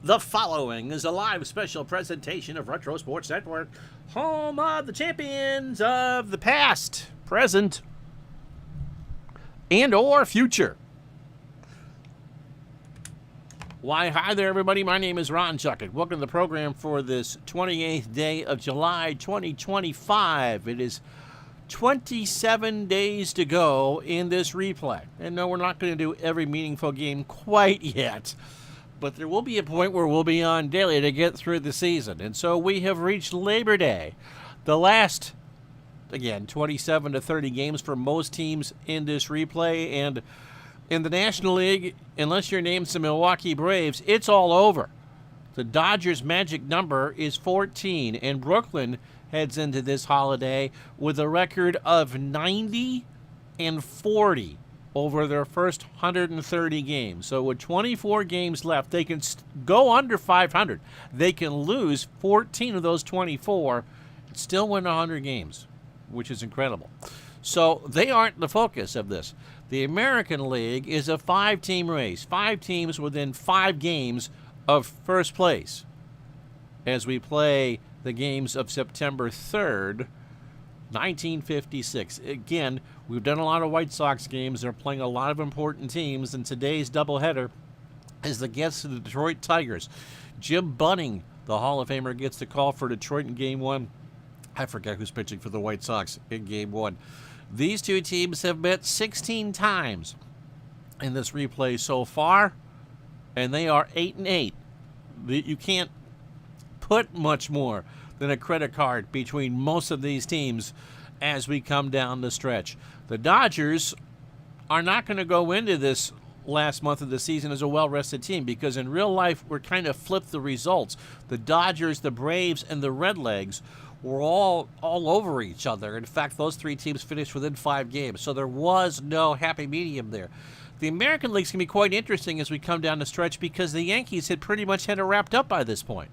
The following is a live special presentation of Retro Sports Network, home of the champions of the past, present, and or future. Why, hi there, everybody. My name is Ron Chuckett. Welcome to the program for this 28th day of July 2025. It is 27 days to go in this replay. And no, we're not going to do every meaningful game quite yet. But there will be a point where we'll be on daily to get through the season. And so we have reached Labor Day. The last, again, 27 to 30 games for most teams in this replay. And in the National League, unless your name's the Milwaukee Braves, it's all over. The Dodgers' magic number is 14. And Brooklyn heads into this holiday with a record of 90 and 40. Over their first 130 games. So with 24 games left, they can go under 500. They can lose 14 of those 24 and still win 100 games, which is incredible. So they aren't the focus of this. The American League is a 5-team race. 5 teams within 5 games of first place as we play the games of September 3rd, 1956. Again, we've done a lot of White Sox games. They're playing a lot of important teams, and today's doubleheader is against the Detroit Tigers. Jim Bunning, the Hall of Famer, gets the call for Detroit in Game 1. I forget who's pitching for the White Sox in Game 1. These two teams have met 16 times in this replay so far, and they are 8-8. You can't put much more than a credit card between most of these teams as we come down the stretch. The Dodgers are not going to go into this last month of the season as a well-rested team because in real life we're kind of flipped the results. The Dodgers, the Braves, and the Redlegs were all over each other. In fact, those 3 teams finished within 5 games, so there was no happy medium there. The American League's going to be quite interesting as we come down the stretch because the Yankees had pretty much had it wrapped up by this point.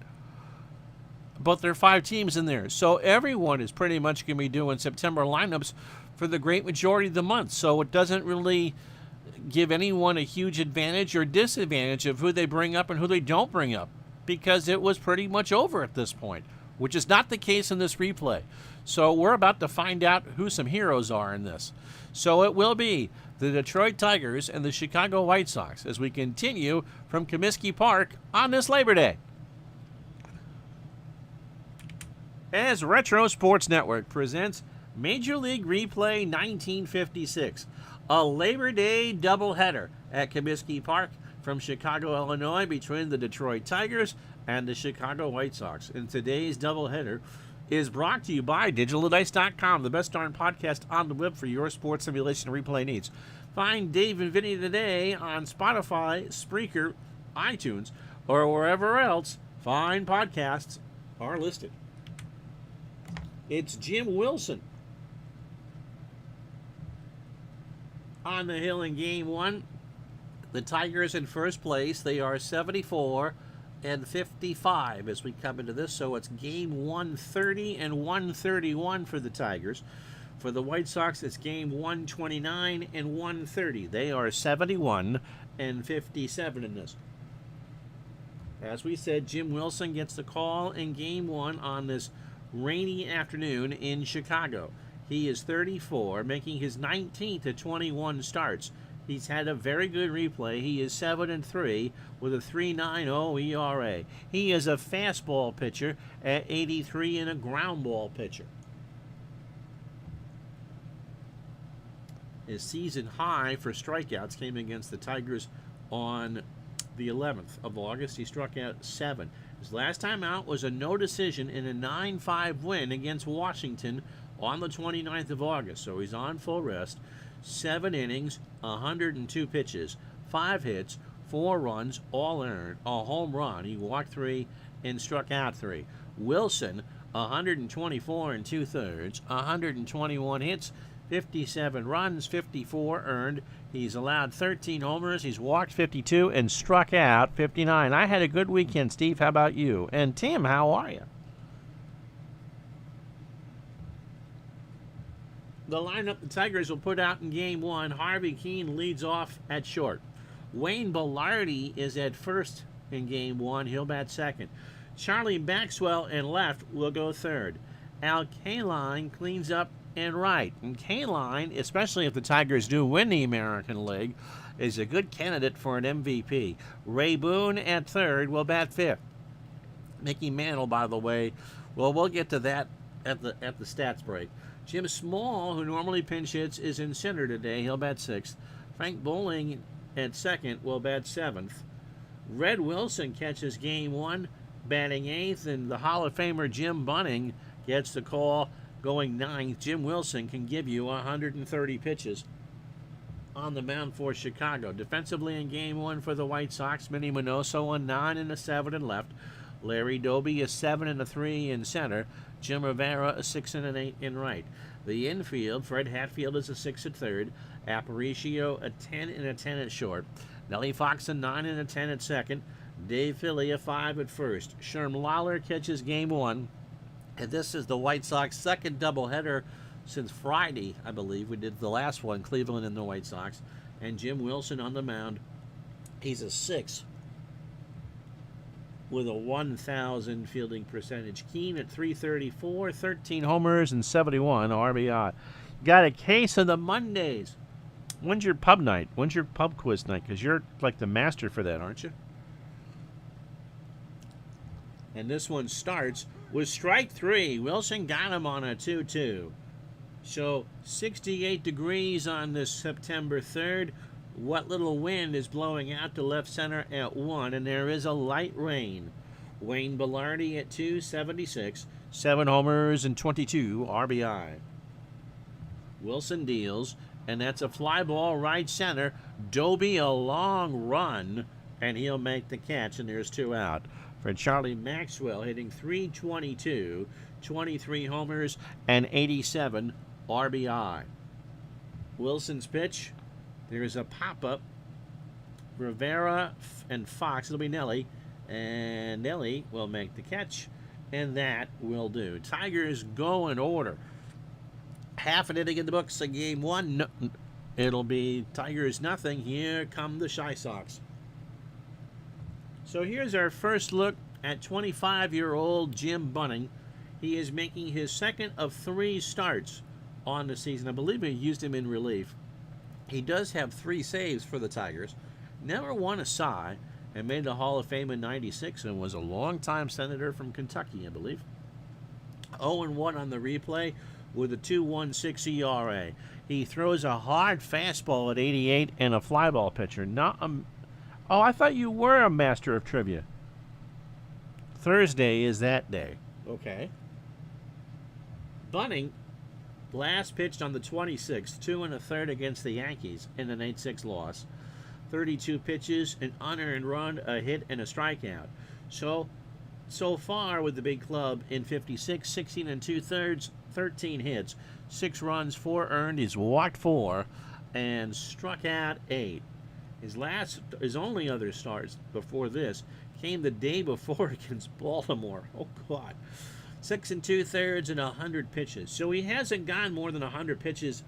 But there are 5 teams in there. So everyone is pretty much going to be doing September lineups for the great majority of the month. So it doesn't really give anyone a huge advantage or disadvantage of who they bring up and who they don't bring up because it was pretty much over at this point, which is not the case in this replay. So we're about to find out who some heroes are in this. So it will be the Detroit Tigers and the Chicago White Sox as we continue from Comiskey Park on this Labor Day. As Retro Sports Network presents Major League Replay 1956, a Labor Day doubleheader at Comiskey Park from Chicago, Illinois, between the Detroit Tigers and the Chicago White Sox. And today's doubleheader is brought to you by DigitalDice.com, the best darn podcast on the web for your sports simulation replay needs. Find Dave and Vinny today on Spotify, Spreaker, iTunes, or wherever else fine podcasts are listed. It's Jim Wilson on the hill in Game 1. The Tigers in first place. They are 74 and 55 as we come into this. So it's Game 130 and 131 for the Tigers. For the White Sox, it's Game 129 and 130. They are 71 and 57 in this. As we said, Jim Wilson gets the call in Game 1 on this rainy afternoon in Chicago. He is 34, making his 19th of 21 starts. He's had a very good replay. He is 7-3 with a 3.90 ERA. He is a fastball pitcher at 83 and a ground ball pitcher. His season high for strikeouts came against the Tigers on the 11th of August. He struck out 7. His last time out was a no decision in a 9-5 win against Washington on the 29th of August. So he's on full rest. 7 innings, 102 pitches, 5 hits, 4 runs, all earned, a home run. He walked 3 and struck out 3. Wilson, 124 and 2/3, 121 hits, 57 runs, 54 earned. He's allowed 13 homers. He's walked 52 and struck out 59. I had a good weekend, Steve. How about you? And Tim, how are you? The lineup the Tigers will put out in Game 1. Harvey Keene leads off at short. Wayne Bellardi is at first in game one. He'll bat second. Charlie Maxwell in left will go third. Al Kaline cleans up in right. And Kaline, especially if the Tigers do win the American League, is a good candidate for an MVP. Ray Boone at third will bat fifth. Mickey Mantle, by the way, well, we'll get to that at the stats break. Jim Small, who normally pinch hits, is in center today. He'll bat sixth. Frank Bowling at second will bat seventh. Red Wilson catches game one, batting eighth, and the Hall of Famer Jim Bunning gets the call going ninth. Jim Wilson can give you 130 pitches on the mound for Chicago. Defensively in game one for the White Sox, Minnie Minoso a 9 and a 7 in left. Larry Doby a 7 and a 3 in center. Jim Rivera a 6 and an 8 in right. The infield, Fred Hatfield is a 6 at third. Aparicio a 10 and a 10 at short. Nellie Fox a 9 and a 10 at second. Dave Philly a 5 at first. Sherm Lawler catches game one. And this is the White Sox second doubleheader since Friday, I believe. We did the last one, Cleveland and the White Sox. And Jim Wilson on the mound. He's a 6 with a 1,000 fielding percentage. Keane at 334, 13 homers and 71 RBI. Got a case of the Mondays. When's your pub night? When's your pub quiz night? Because you're like the master for that, aren't you? And this one starts with strike three. Wilson got him on a 2-2. So 68 degrees on this September 3rd. What little wind is blowing out to left center at 1, and there is a light rain. Wayne Belardi at 276, 7 homers and 22 RBI. Wilson deals, and that's a fly ball right center. Doby a long run, and he'll make the catch, and there's 2 out. For Charlie Maxwell hitting .322, 23 homers and 87 RBI. Wilson's pitch. There's a pop-up. Rivera and Fox. It'll be Nelly. And Nelly will make the catch. And that will do. Tigers go in order. Half an inning in the books of game one. No, it'll be Tigers nothing. Here come the Shy Sox. So here's our first look at 25-year-old Jim Bunning. He is making his second of 3 starts on the season. I believe he used him in relief. He does have 3 saves for the Tigers. Never won a Cy, and made the Hall of Fame in '96, and was a longtime senator from Kentucky, I believe. 0-1 on the replay with a 2.16 ERA. He throws a hard fastball at 88 and a fly ball pitcher. Oh, I thought you were a master of trivia. Thursday is that day. Okay. Bunning last pitched on the 26th, 2 1/3 against the Yankees in an 8-6 loss. 32 pitches, an unearned run, a hit, and a strikeout. So far with the big club in 56, 16 2/3, 13 hits, 6 runs, 4 earned. He's walked 4 and struck out 8. His only other starts before this came the day before against Baltimore. Oh, God. 6 2/3 and 100 pitches. So he hasn't gone more than 100 pitches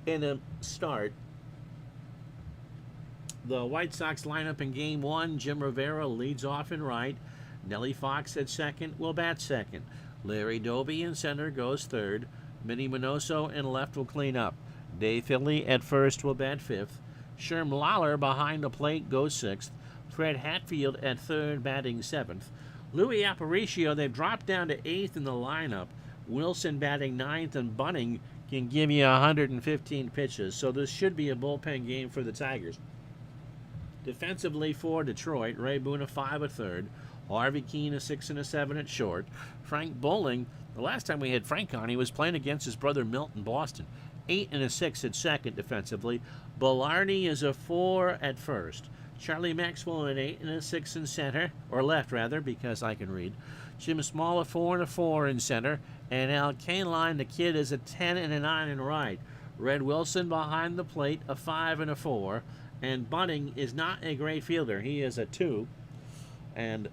in a start. The White Sox lineup in game one: Jim Rivera leads off in right. Nellie Fox at second will bat second. Larry Doby in center goes third. Minnie Minoso in left will clean up. Dave Philly at first will bat fifth. Sherm Lawler behind the plate goes sixth. Fred Hatfield at third, batting seventh. Louis Aparicio, they've dropped down to eighth in the lineup. Wilson batting ninth, and Bunning can give you 115 pitches. So this should be a bullpen game for the Tigers. Defensively for Detroit, Ray Boone a 5 at third. Harvey Keene a 6 and a 7 at short. Frank Bowling, the last time we had Frank on, he was playing against his brother Milt in Boston. 8 and a 6 at second defensively. Belardi is a 4 at first. Charlie Maxwell an 8 and a 6 in center, or left rather, because I can read. Jim Small a 4 and a 4 in center, and Al Kaline, the kid, is a 10 and a 9 in right. Red Wilson behind the plate a 5 and a 4, and Bunning is not a great fielder. He is a 2, and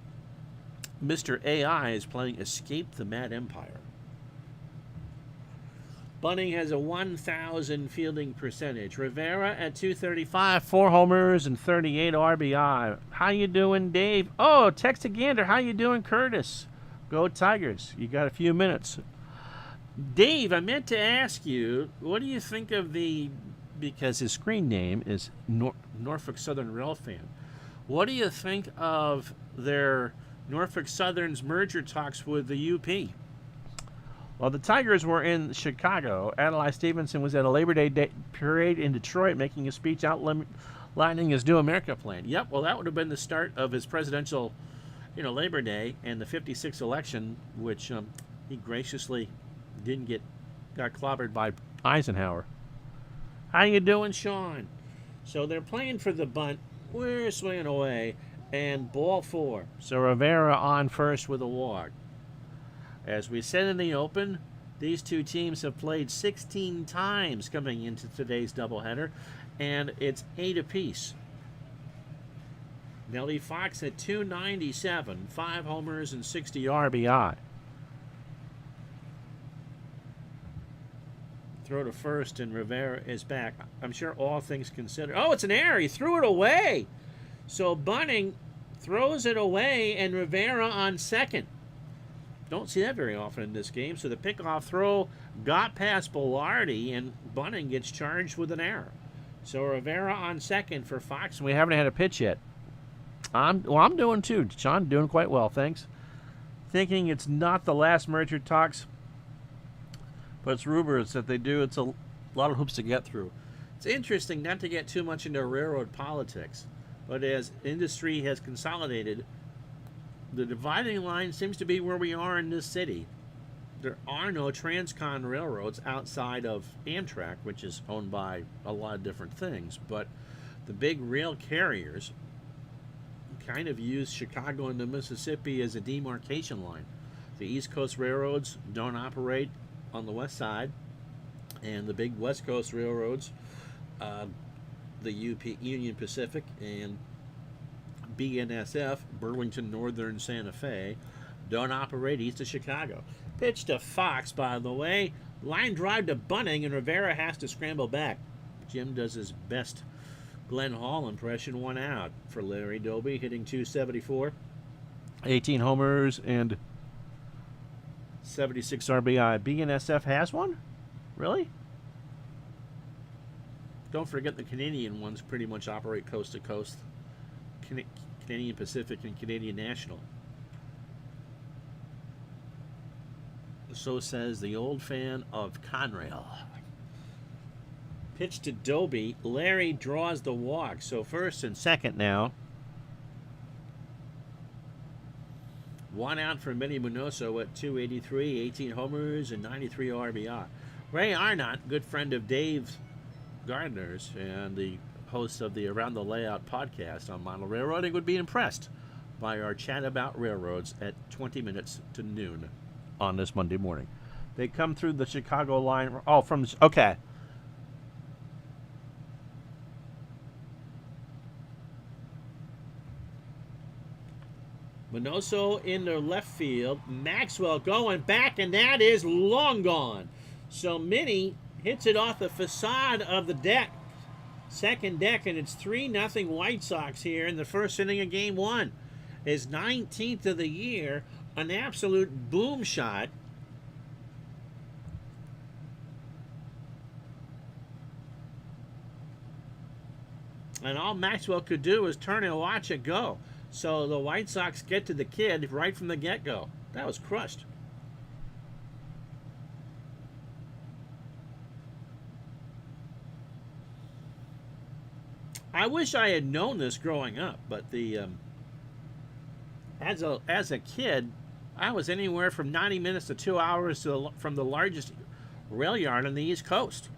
Mr. AI is playing Escape the Mad Empire. Bunning has a 1,000 fielding percentage. Rivera at 235, 4 homers and 38 RBI. How you doing, Dave? Oh, Texagander, how you doing, Curtis? Go Tigers. You got a few minutes. Dave, I meant to ask you, what do you think of because his screen name is Norfolk Southern Rail fan. What do you think of their Norfolk Southern's merger talks with the UP? Well, the Tigers were in Chicago. Adlai Stevenson was at a Labor Day parade in Detroit making a speech outlining his New America plan. Yep, well, that would have been the start of his presidential, Labor Day and the 56th election, which he graciously got clobbered by Eisenhower. How you doing, Sean? So they're playing for the bunt. We're swinging away, and ball 4. So Rivera on first with a walk. As we said in the open, these two teams have played 16 times coming into today's doubleheader, and it's 8 apiece. Nellie Fox at 297, 5 homers and 60 RBI. Throw to first, and Rivera is back. I'm sure all things considered. Oh, it's an error. He threw it away. So Bunning throws it away, and Rivera on second. Don't see that very often in this game. So the pickoff throw got past Bilardi, and Bunning gets charged with an error. So Rivera on second for Fox, and we haven't had a pitch yet. I'm doing too. Sean, doing quite well, thanks. Thinking it's not the last merger talks, but it's rumors that they do. It's a lot of hoops to get through. It's interesting not to get too much into railroad politics, but as industry has consolidated, the dividing line seems to be where we are in this city. There are no transcon railroads outside of Amtrak, which is owned by a lot of different things, but the big rail carriers kind of use Chicago and the Mississippi as a demarcation line. The East Coast railroads don't operate on the west side, and the big West Coast railroads, the UP, Union Pacific, and BNSF, Burlington Northern Santa Fe, don't operate east of Chicago. Pitch to Fox, by the way. Line drive to Bunning, and Rivera has to scramble back. Jim does his best Glenn Hall impression, 1 out for Larry Doby, hitting 274. 18 homers and 76 RBI. BNSF has one? Really? Don't forget the Canadian ones pretty much operate coast to coast. Canadian Pacific and Canadian National. So says the old fan of Conrail. Pitch to Doby. Larry draws the walk. So first and second now. 1 out for Minnie Munoso at 283, 18 homers and 93 RBI. Ray Arnott, good friend of Dave Gardner's and the host of the Around the Layout podcast on model railroading, would be impressed by our chat about railroads at 20 minutes to noon on this Monday morning. They come through the Chicago line. Oh, okay. Minoso in the left field. Maxwell going back, and that is long gone. So Minnie hits it off the facade of the deck. Second deck, and it's 3-0 White Sox here in the first inning of Game 1. His 19th of the year, an absolute boom shot. And all Maxwell could do was turn and watch it go. So the White Sox get to the kid right from the get-go. That was crushed. I wish I had known this growing up, but as a kid, I was anywhere from 90 minutes to 2 hours from the largest rail yard on the East Coast,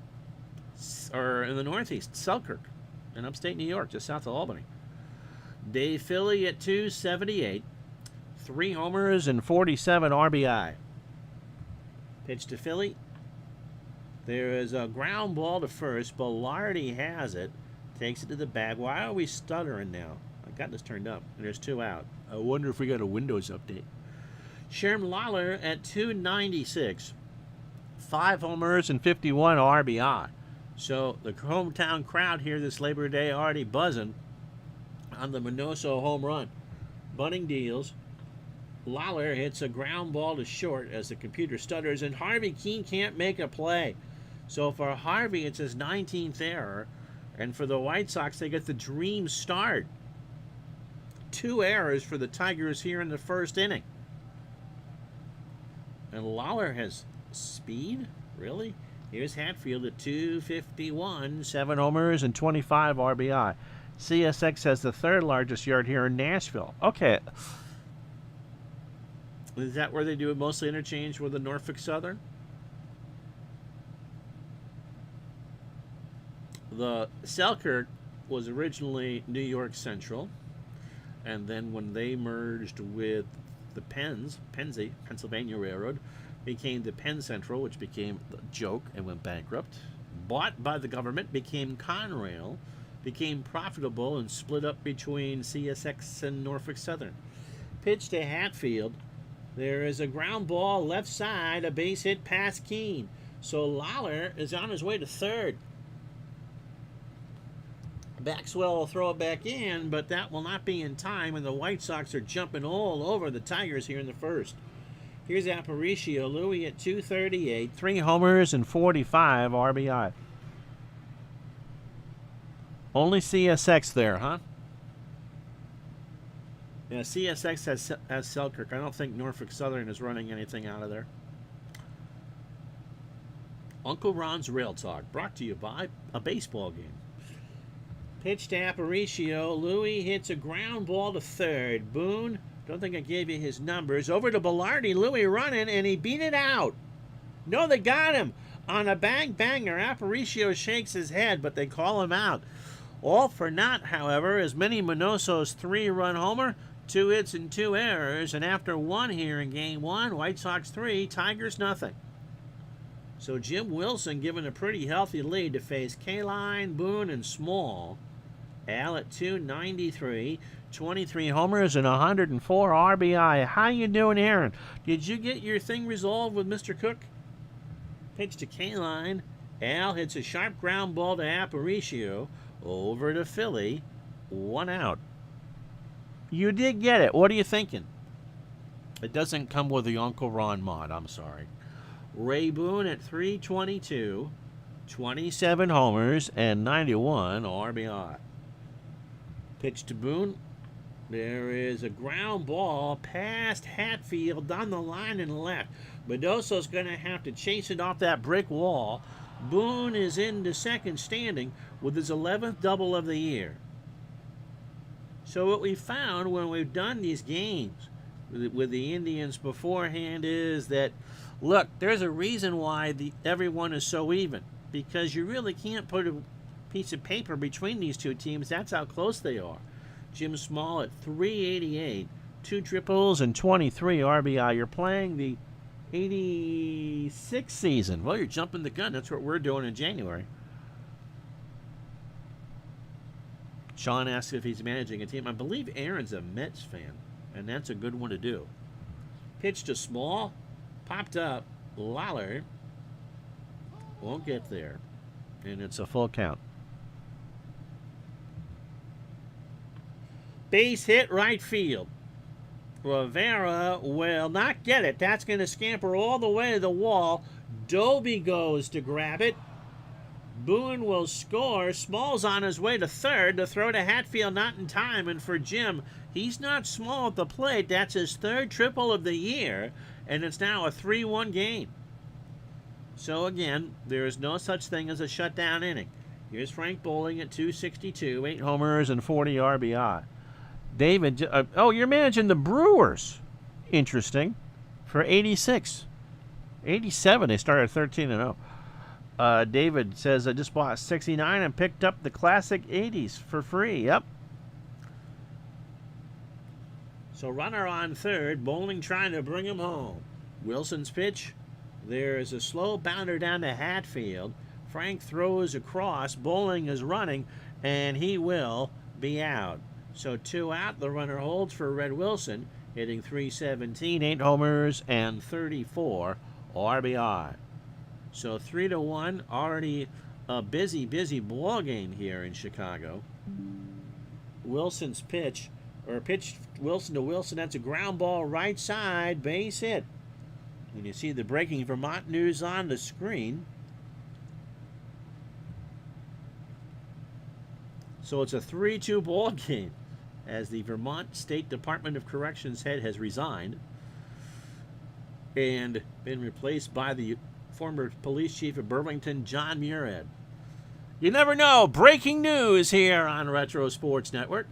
or in the Northeast, Selkirk, in upstate New York, just south of Albany. Dave Philly at 278, 3 homers and 47 RBI. Pitch to Philly. There is a ground ball to first. Bilardi has it. Takes it to the bag. Why are we stuttering now? I got this turned up, and there's 2 out. I wonder if we got a Windows update. Sherm Lawler at 296. 5 homers and 51 RBI. So the hometown crowd here this Labor Day already buzzing on the Minoso home run. Bunning deals. Lawler hits a ground ball to short as the computer stutters, and Harvey Keene can't make a play. So for Harvey, it's his 19th error, and for the White Sox, they get the dream start. 2 errors for the Tigers here in the first inning. And Lawler has speed? Really? Here's Hatfield at 251, 7 homers and 25 RBI. CSX has the 3rd largest yard here in Nashville. Okay. Is that where they do it mostly interchange with the Norfolk Southern? The Selkirk was originally New York Central, and then when they merged with the Pennsylvania Railroad, became the Penn Central, which became a joke and went bankrupt. Bought by the government, became Conrail, became profitable, and split up between CSX and Norfolk Southern. Pitch to Hatfield. There is a ground ball left side, a base hit past Keene. So Lawler is on his way to third. Maxwell will throw it back in, but that will not be in time, and the White Sox are jumping all over the Tigers here in the first. Here's Aparicio. Louis at 238, 3 homers and 45 RBI. Only CSX there, huh? Yeah, CSX has Selkirk. I don't think Norfolk Southern is running anything out of there. Uncle Ron's Rail Talk, brought to you by a baseball game. Pitch to Aparicio. Louis hits a ground ball to third. Boone, don't think I gave you his numbers. Over to Bellardi. Louis running, and he beat it out. No, they got him. On a bang-banger, Aparicio shakes his head, but they call him out. All for naught, however, as Minnie Minoso's 3-run homer, 2 hits and 2 errors, and after 1 here in Game 1, White Sox 3, Tigers nothing. So Jim Wilson given a pretty healthy lead to face Kaline, Boone, and Small. Al at 293, 23 homers and 104 RBI. How you doing, Aaron? Did you get your thing resolved with Mr. Cook? Pitch to Kaline. Al hits a sharp ground ball to Aparicio. Over to Philly. 1 out. You did get it. What are you thinking? It doesn't come with the Uncle Ron mod. I'm sorry. Ray Boone at 322, 27 homers and 91 RBI. Pitch to Boone. There is a ground ball past Hatfield down the line and left. Mendoza's going to have to chase it off that brick wall. Boone is into second standing with his 11th double of the year. So what we found when we've done these games with the Indians beforehand is that, look, there's a reason why everyone is so even. Because you really can't put a piece of paper between these two teams. That's how close they are. Jim Small at 388, 2 triples and 23 RBI. You're playing the 86 season. Well, you're jumping the gun. That's what we're doing in January. Sean asks if he's managing a team. I believe Aaron's a Mets fan, and that's a good one to do. Pitch to Small. Popped up. Lawler won't get there, and it's a full count. Base hit right field. Rivera will not get it. That's going to scamper all the way to the wall. Doby goes to grab it. Boone will score. Small's on his way to third. The throw to Hatfield not in time. And for Jim, he's not small at the plate. That's his 3rd triple of the year. And it's now a 3-1 game. So again, there is no such thing as a shutdown inning. Here's Frank Bowling at 262, 8 homers and 40 RBI. David, you're managing the Brewers. Interesting. For 86. 87, they started 13-0. David says, I just bought 69 and picked up the classic 80s for free. Yep. So runner on third, Bowling trying to bring him home. Wilson's pitch. There is a slow bounder down to Hatfield. Frank throws across. Bowling is running, and he will be out. So 2 out. The runner holds for Red Wilson, hitting .317, 8 homers, and 34 RBI. So 3-1, already a busy ball game here in Chicago. Wilson's pitch Wilson to Wilson. That's a ground ball right side, base hit. And you see the breaking Vermont news on the screen. So it's a 3-2 ball game as the Vermont State Department of Corrections head has resigned and been replaced by the former police chief of Burlington, John Murad. You never know. Breaking news here on Retro Sports Network.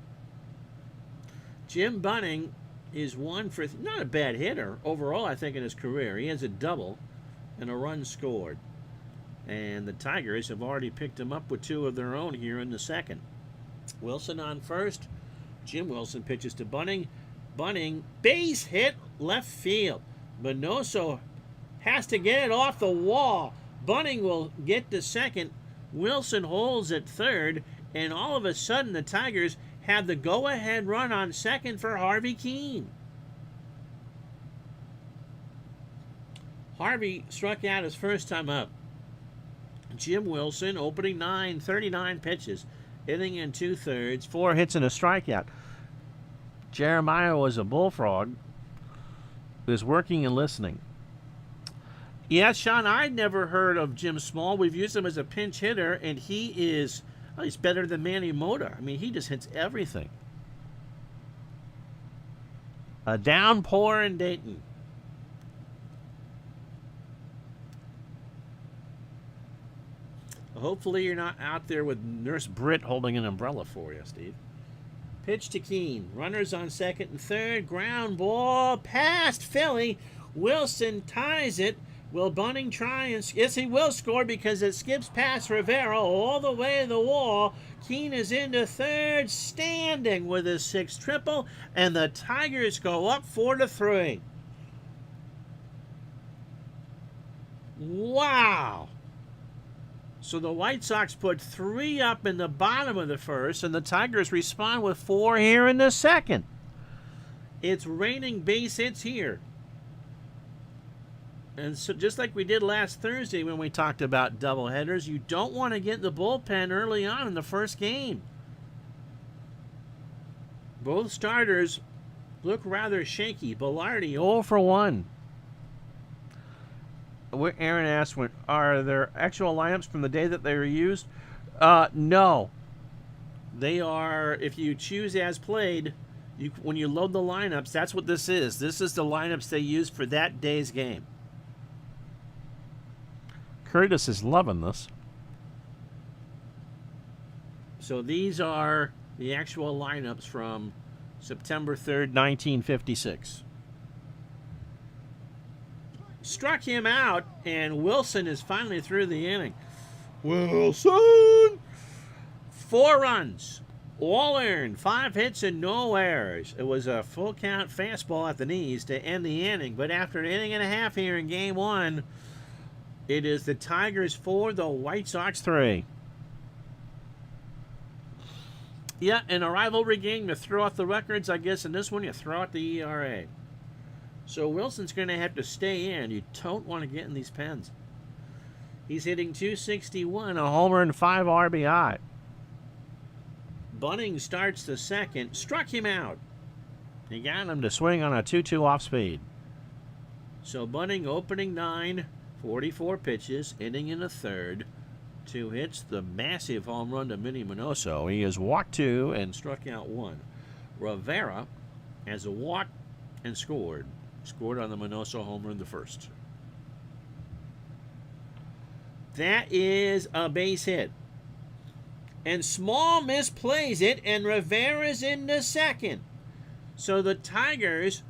Jim Bunning is one for not a bad hitter overall, I think, in his career. He has a double and a run scored. And the Tigers have already picked him up with 2 of their own here in the second. Wilson on first. Jim Wilson pitches to Bunning. Bunning, base hit left field. Minoso has to get it off the wall. Bunning will get to second. Wilson holds at third. And all of a sudden, the Tigers have the go-ahead run on second for Harvey Keene. Harvey struck out his first time up. Jim Wilson, opening 9, 39 pitches, inning in 2/3, 4 hits and a strikeout. Jeremiah was a bullfrog, is working and listening. Yeah, Sean, I'd never heard of Jim Small. We've used him as a pinch hitter, and he's better than Manny Mota. I mean, he just hits everything. A downpour in Dayton. Hopefully you're not out there with Nurse Britt holding an umbrella for you, Steve. Pitch to Keene. Runners on second and third. Ground ball past Philly. Wilson ties it. Will Bunning try and... Yes, he will score because it skips past Rivera all the way to the wall. Keene is into third, standing with his 6th triple, and the Tigers go up 4-3. Wow. So the White Sox put 3 up in the bottom of the first, and the Tigers respond with 4 here in the second. It's raining base hits here. And so just like we did last Thursday when we talked about doubleheaders, you don't want to get in the bullpen early on in the first game. Both starters look rather shaky. Velarde 0 for 1. Aaron asked, are there actual lineups from the day that they were used? No. They are, if you choose as played, when you load the lineups, that's what this is. This is the lineups they used for that day's game. Curtis is loving this. So these are the actual lineups from September 3rd, 1956. Struck him out, and Wilson is finally through the inning. Wilson! 4 runs, all earned, 5 hits and no errors. It was a full count fastball at the knees to end the inning, but after an inning and a half here in game 1, it is the Tigers 4, the White Sox 3. Yeah, in a rivalry game, you throw out the records. I guess in this one, you throw out the ERA. So Wilson's going to have to stay in. You don't want to get in these pens. He's hitting .261, a homer and 5 RBI. Bunning starts the second. Struck him out. He got him to swing on a 2-2 off speed. So Bunning opening 9, 44 pitches, inning in a third. 2 hits, the massive home run to Minnie Minoso. He has walked 2 and struck out 1. Rivera has a walk and scored. Scored on the Minoso homer in the first. That is a base hit. And Small misplays it, and Rivera's in the second. So the Tigers,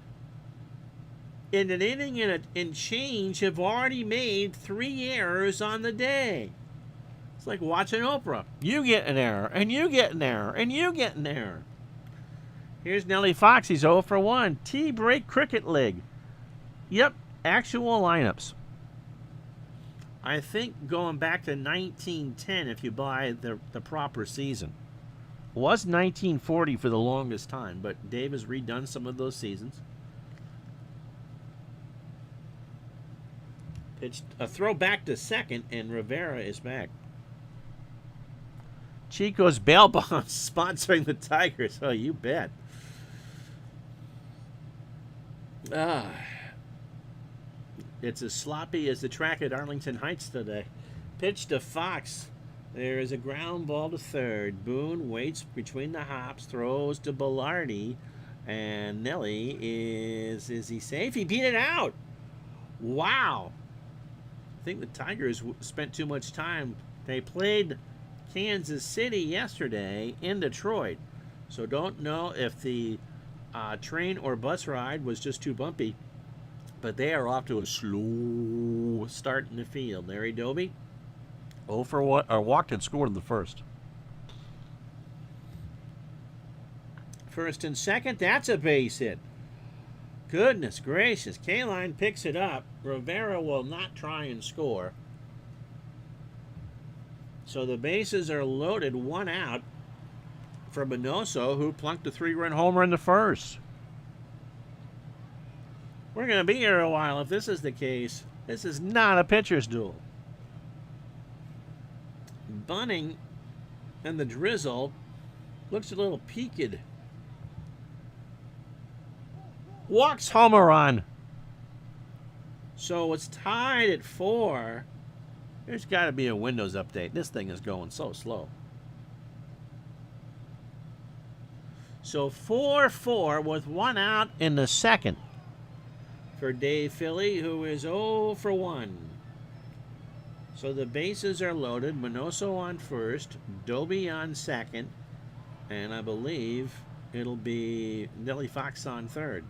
in an inning and change, have already made 3 errors on the day. It's like watching Oprah. You get an error, and you get an error, and you get an error. Here's Nellie Fox. He's 0 for 1. T-Break Cricket League. Yep, actual lineups. I think going back to 1910, if you buy the proper season. It was 1940 for the longest time, but Dave has redone some of those seasons. Pitched a throw back to second, and Rivera is back. Chico's bail bonds sponsoring the Tigers. Oh, you bet. It's as sloppy as the track at Arlington Heights today. Pitch to Fox. There is a ground ball to third. Boone waits between the hops, throws to Bellardi, and Nelly is he safe? He beat it out. Wow. I think the Tigers spent too much time. They played Kansas City yesterday in Detroit, so don't know if the train or bus ride was just too bumpy, but they are off to a slow start in the field. Larry Doby, 0 for 1, or walked and scored in the first. First and second, that's a base hit. Goodness gracious. Kaline picks it up. Rivera will not try and score. So the bases are loaded, 1 out for Minoso, who plunked a 3-run homer in the first. We're going to be here a while if this is the case. This is not a pitcher's duel. Bunning and the drizzle looks a little peaked. Walks homer run. So it's tied at 4. There's got to be a Windows update. This thing is going so slow. So 4-4 with 1 out in the second for Dave Philly, who is 0 for 1. So the bases are loaded. Minoso on first, Doby on second, and I believe it'll be Nelly Fox on third.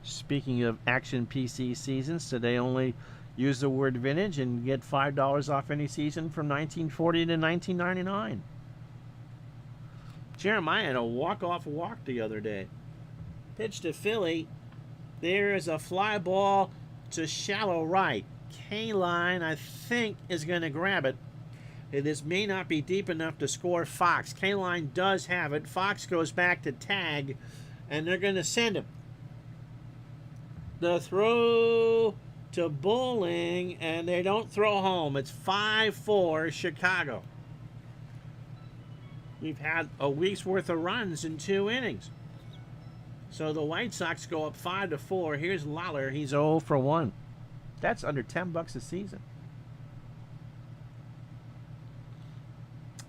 Speaking of Action PC seasons, today only use the word vintage and get $5 off any season from 1940 to 1999. Jeremiah had a walk-off walk the other day. Pitch to Philly. There is a fly ball to shallow right. Kaline, I think, is going to grab it. This may not be deep enough to score Fox. Kaline does have it. Fox goes back to tag, and they're going to send him. The throw to Bowling, and they don't throw home. It's 5-4 Chicago. We've had a week's worth of runs in 2 innings. So the White Sox go up 5-4. Here's Lawler. He's 0 for 1. That's under $10 a season.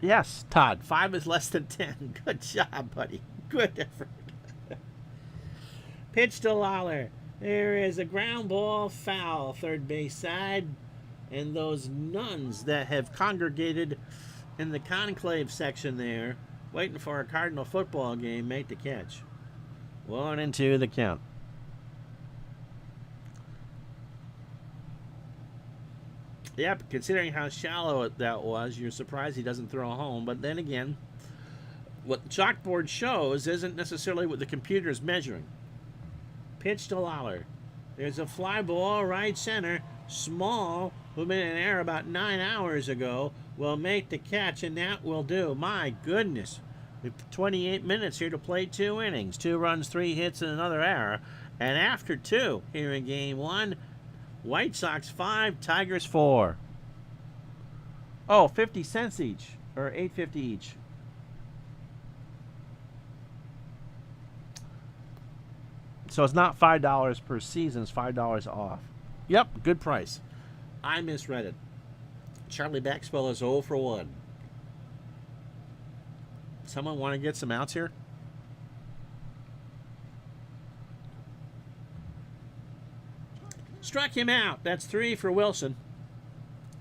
Yes, Todd. 5 is less than 10. Good job, buddy. Good effort. Pitch to Lawler. There is a ground ball foul, third base side. And those nuns that have congregated in the conclave section there, waiting for a Cardinal football game, make the catch. 1-2 the count. Yep, considering how shallow that was, you're surprised he doesn't throw home. But then again, what the chalkboard shows isn't necessarily what the computer is measuring. Pitch to Lawler. There's a fly ball right center. Small, who made an error about 9 hours ago, will make the catch, and that will do. My goodness. We've 28 minutes here to play 2 innings. 2 runs, 3 hits, and another error. And after 2, here in game 1, White Sox 5, Tigers 4. Oh, 50 cents each, or $8.50 each. So it's not $5 per season, it's $5 off. Yep, good price. I misread it. Charlie Baxwell is 0 for 1. Someone want to get some outs here? Struck him out. That's 3 for Wilson.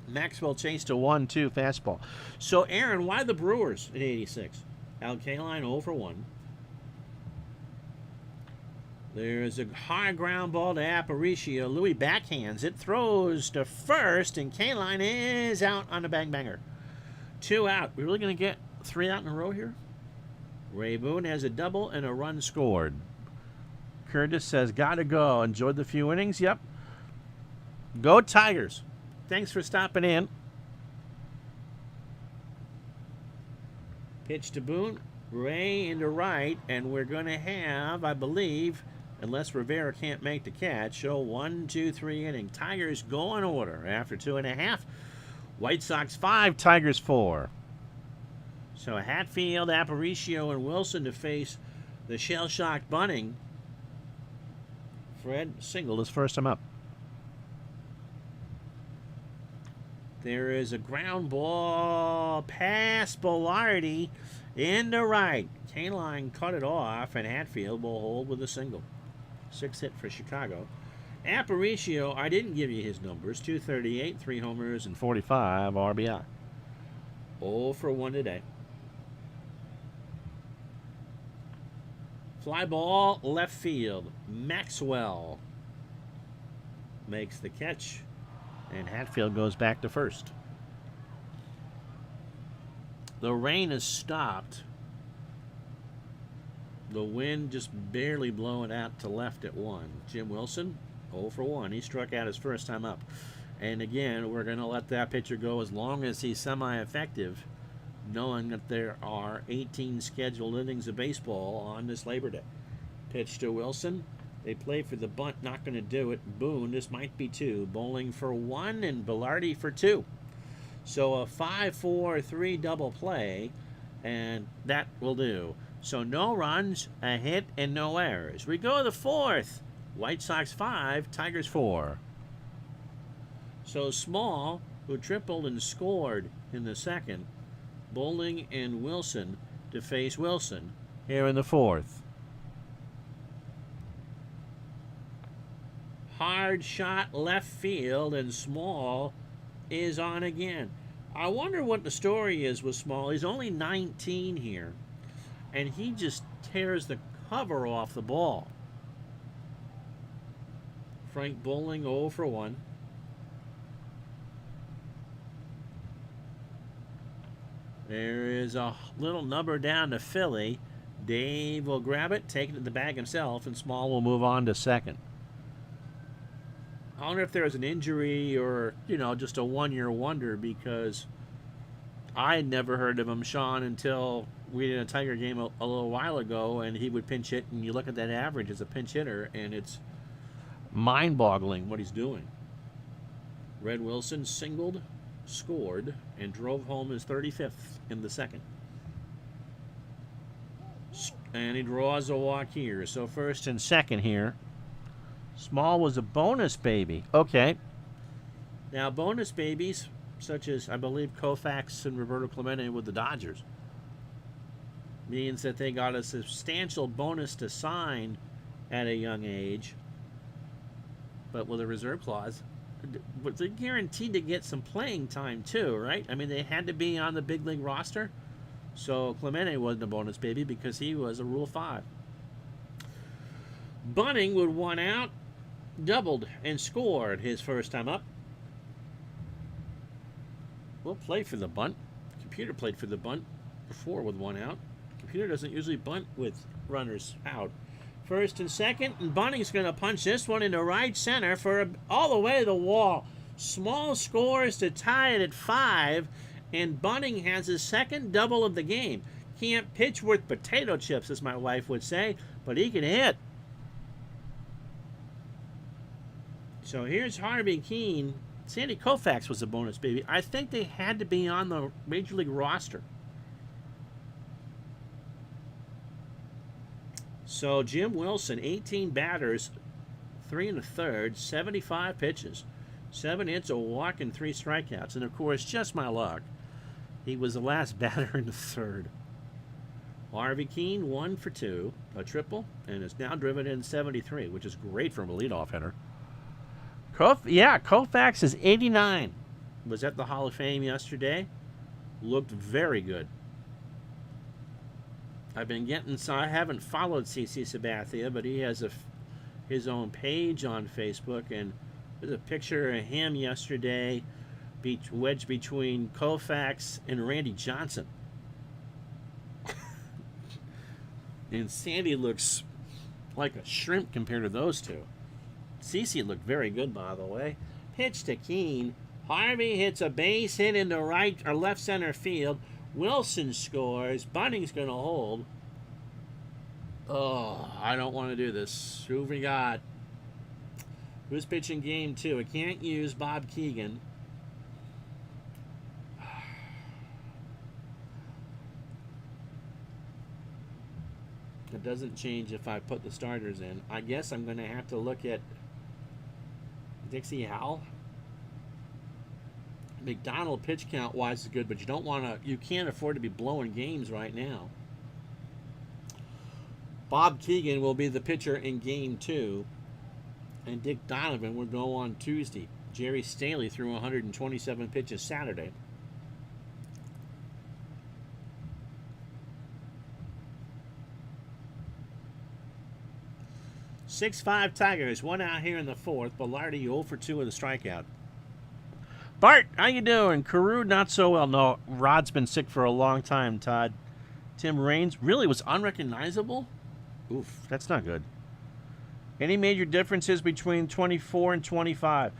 Maxwell chased a 1-2 fastball. So, Aaron, why the Brewers at 86? Al Kaline 0 for 1. There's a high ground ball to Aparicio. Louis backhands it, throws to first, and Kaline is out on a bang-banger. 2 out. We're really going to get 3 out in a row here? Ray Boone has a double and a run scored. Curtis says, gotta go. Enjoyed the few innings? Yep. Go Tigers. Thanks for stopping in. Pitch to Boone. Ray into right, and we're going to have, I believe, unless Rivera can't make the catch. So 1, 2, 3 inning. Tigers go in order after 2.5. White Sox 5, Tigers 4. So Hatfield, Aparicio, and Wilson to face the shell-shocked Bunning. Fred singled his first time up. There is a ground ball past Belardi into right. Kaline cut it off, and Hatfield will hold with a single. 6 hit for Chicago. Aparicio, I didn't give you his numbers. 238, 3 homers, and 45 RBI. 0 for 1 today. Fly ball, left field. Maxwell makes the catch, and Hatfield goes back to first. The rain has stopped. The wind just barely blowing out to left at 1. Jim Wilson, 0 for 1. He struck out his first time up. And again, we're going to let that pitcher go as long as he's semi-effective, knowing that there are 18 scheduled innings of baseball on this Labor Day. Pitch to Wilson. They play for the bunt, not going to do it. Boone, this might be 2. Bowling for 1 and Belardi for 2. So a 5-4-3 double play, and that will do. So no runs, a hit, and no errors. We go to the 4th. White Sox 5, Tigers 4. So Small, who tripled and scored in the 2nd, Bowling and Wilson to face Wilson here in the 4th. Hard shot left field, and Small is on again. I wonder what the story is with Small. He's only 19 here, and he just tears the cover off the ball. Frank Bowling 0 for 1. There is a little number down to Philly. Dave will grab it, take it to the bag himself, and Small will move on to second. I wonder if there was an injury or, just a one-year wonder, because I had never heard of him, Sean, until we did a Tiger game a little while ago, and he would pinch hit, and you look at that average as a pinch hitter, and it's mind-boggling what he's doing. Red Wilson singled, scored, and drove home his 35th in the 2nd. And he draws a walk here. So first and second here. Small was a bonus baby. Okay. Now, bonus babies, such as, I believe, Koufax and Roberto Clemente with the Dodgers, means that they got a substantial bonus to sign at a young age, but with a reserve clause. But they're guaranteed to get some playing time, too, right? I mean, they had to be on the big league roster. So Clemente wasn't a bonus baby because he was a Rule 5. Bunning with 1 out, doubled and scored his first time up. We'll play for the bunt. Computer played for the bunt before with 1 out. Computer doesn't usually bunt with runners out. First and second, and Bunning's going to punch this one into right center for all the way to the wall. Small scores to tie it at 5, and Bunning has his 2nd double of the game. Can't pitch worth potato chips, as my wife would say, but he can hit. So here's Harvey Keene. Sandy Koufax was a bonus baby. I think they had to be on the Major League roster. So Jim Wilson, 18 batters, 3 1/3, 75 pitches, 7 hits, a walk, and 3 strikeouts. And of course, just my luck, he was the last batter in the 3rd. Harvey Keene, 1 for 2, a triple, and is now driven in 73, which is great from a leadoff hitter. Koufax is 89. Was at the Hall of Fame yesterday. Looked very good. I've been I haven't followed CC Sabathia, but he has his own page on Facebook, and there's a picture of him yesterday, wedged between Koufax and Randy Johnson. And Sandy looks like a shrimp compared to those two. CC looked very good, by the way. Pitch to Keene. Harvey hits a base hit into right or left center field. Wilson scores. Bunning's going to hold. Oh, I don't want to do this. Who we got? Who's pitching game 2? I can't use Bob Keegan. It doesn't change if I put the starters in. I guess I'm going to have to look at Dixie Howell. McDonald pitch count wise is good, but you can't afford to be blowing games right now. Bob Keegan will be the pitcher in game 2, and Dick Donovan will go on Tuesday. Jerry Staley threw 127 pitches Saturday. "6-5 Tigers, 1 out here in the 4th. Bilardi 0 for 2 with a strikeout." Bart, how you doing? Carew, not so well. No, Rod's been sick for a long time, Todd. Tim Raines really was unrecognizable? Oof, that's not good. Any major differences between 24 and 25?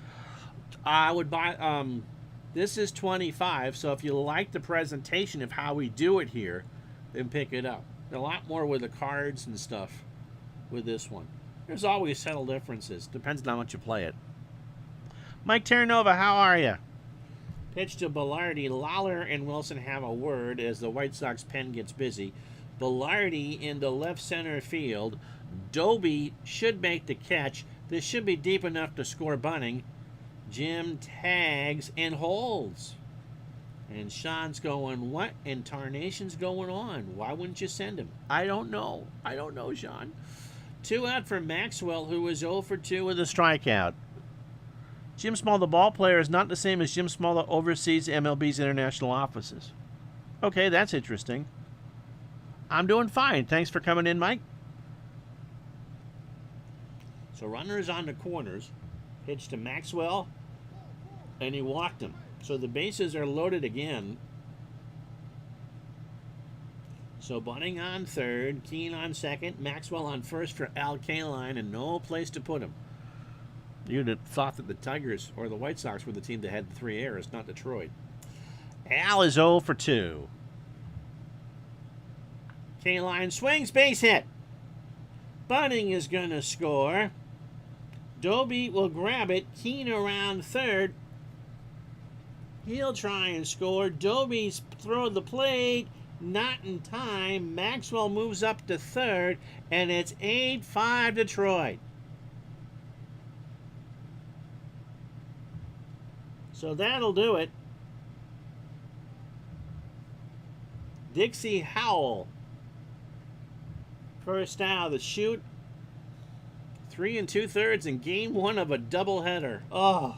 I would buy, this is 25, so if you like the presentation of how we do it here, then pick it up. A lot more with the cards and stuff with this one. There's always subtle differences. Depends on how much you play it. Mike Terranova, how are you? Pitch to Bilardi. Lawler and Wilson have a word as the White Sox pen gets busy. Bilardi into left center field. Doby should make the catch. This should be deep enough to score Bunning. Jim tags and holds. And Sean's going, what in tarnation's going on? Why wouldn't you send him? I don't know, Sean. 2 out for Maxwell, who was 0 for 2 with a strikeout. Jim Small, the ball player, is not the same as Jim Small that oversees MLB's international offices. Okay, that's interesting. I'm doing fine. Thanks for coming in, Mike. So runners on the corners. Pitch to Maxwell, and he walked him. So the bases are loaded again. So Bunning on third, Keane on second, Maxwell on first for Al Kaline, and no place to put him. You'd have thought that the Tigers or the White Sox were the team that had the 3 errors, not Detroit. Al is 0 for 2. Kaline swings, base hit. Bunning is going to score. Doby will grab it. Keane around third. He'll try and score. Doby's throw the plate. Not in time. Maxwell moves up to third, and it's 8-5 Detroit. So that'll do it. Dixie Howell, first out of the chute. 3 2/3 in game 1 of a doubleheader. Oh.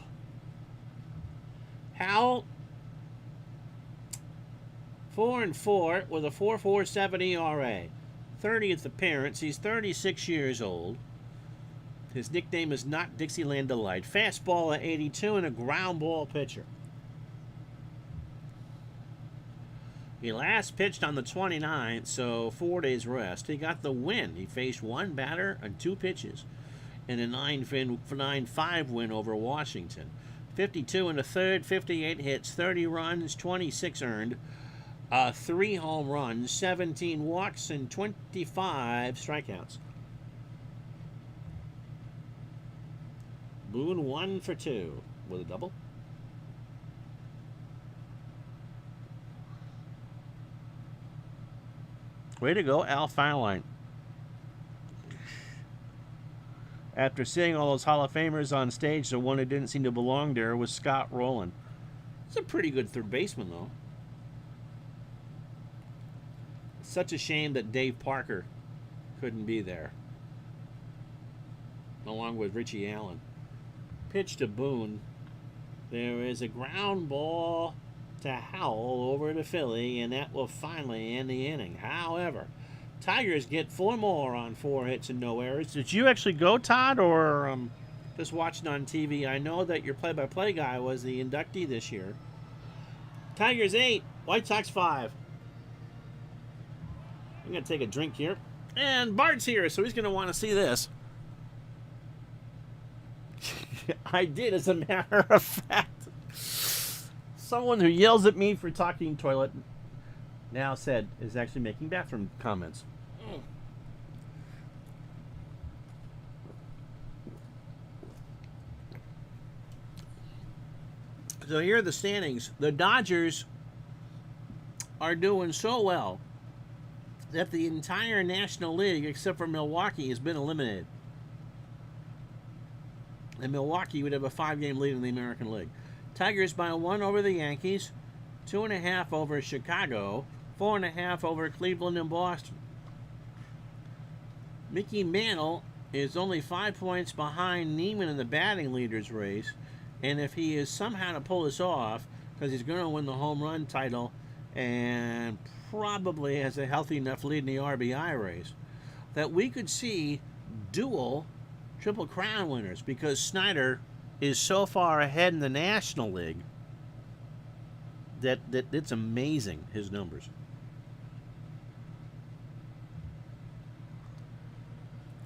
Howell, 4-4 with a 4.47 ERA. 30th appearance. He's 36 years old. His nickname is not Dixieland Delight. Fastball at 82 and a ground ball pitcher. He last pitched on the 29th, so 4 days rest. He got the win. He faced 1 batter and 2 pitches in a 9-5 win over Washington. 52 1/3, 58 hits, 30 runs, 26 earned, 3 home runs, 17 walks, and 25 strikeouts. Boone 1 for 2 with a double. Way to go, Al Feinlein. After seeing all those Hall of Famers on stage, the one who didn't seem to belong there was Scott Rowland. He's a pretty good third baseman, though. It's such a shame that Dave Parker couldn't be there, along with Richie Allen. Pitch to Boone. There is a ground ball to Howell over to Philly, and that will finally end the inning. However, Tigers get 4 more on 4 hits and no errors. Did you actually go, Todd, or just watching on TV? I know that your play-by-play guy was the inductee this year. Tigers 8, White Sox 5. I'm going to take a drink here. And Bart's here, so he's going to want to see this. I did, as a matter of fact. Someone who yells at me for talking toilet now said is actually making bathroom comments. So here are the standings. The Dodgers are doing so well that the entire National League, except for Milwaukee, has been eliminated. And Milwaukee would have a 5-game lead in the American League. Tigers by 1 over the Yankees, 2.5 over Chicago, 4.5 over Cleveland and Boston. Mickey Mantle is only 5 points behind Neiman in the batting leaders race, and if he is somehow to pull this off, because he's going to win the home run title and probably has a healthy enough lead in the RBI race, that we could see dual Triple Crown winners, because Snyder is so far ahead in the National League that it's amazing, his numbers.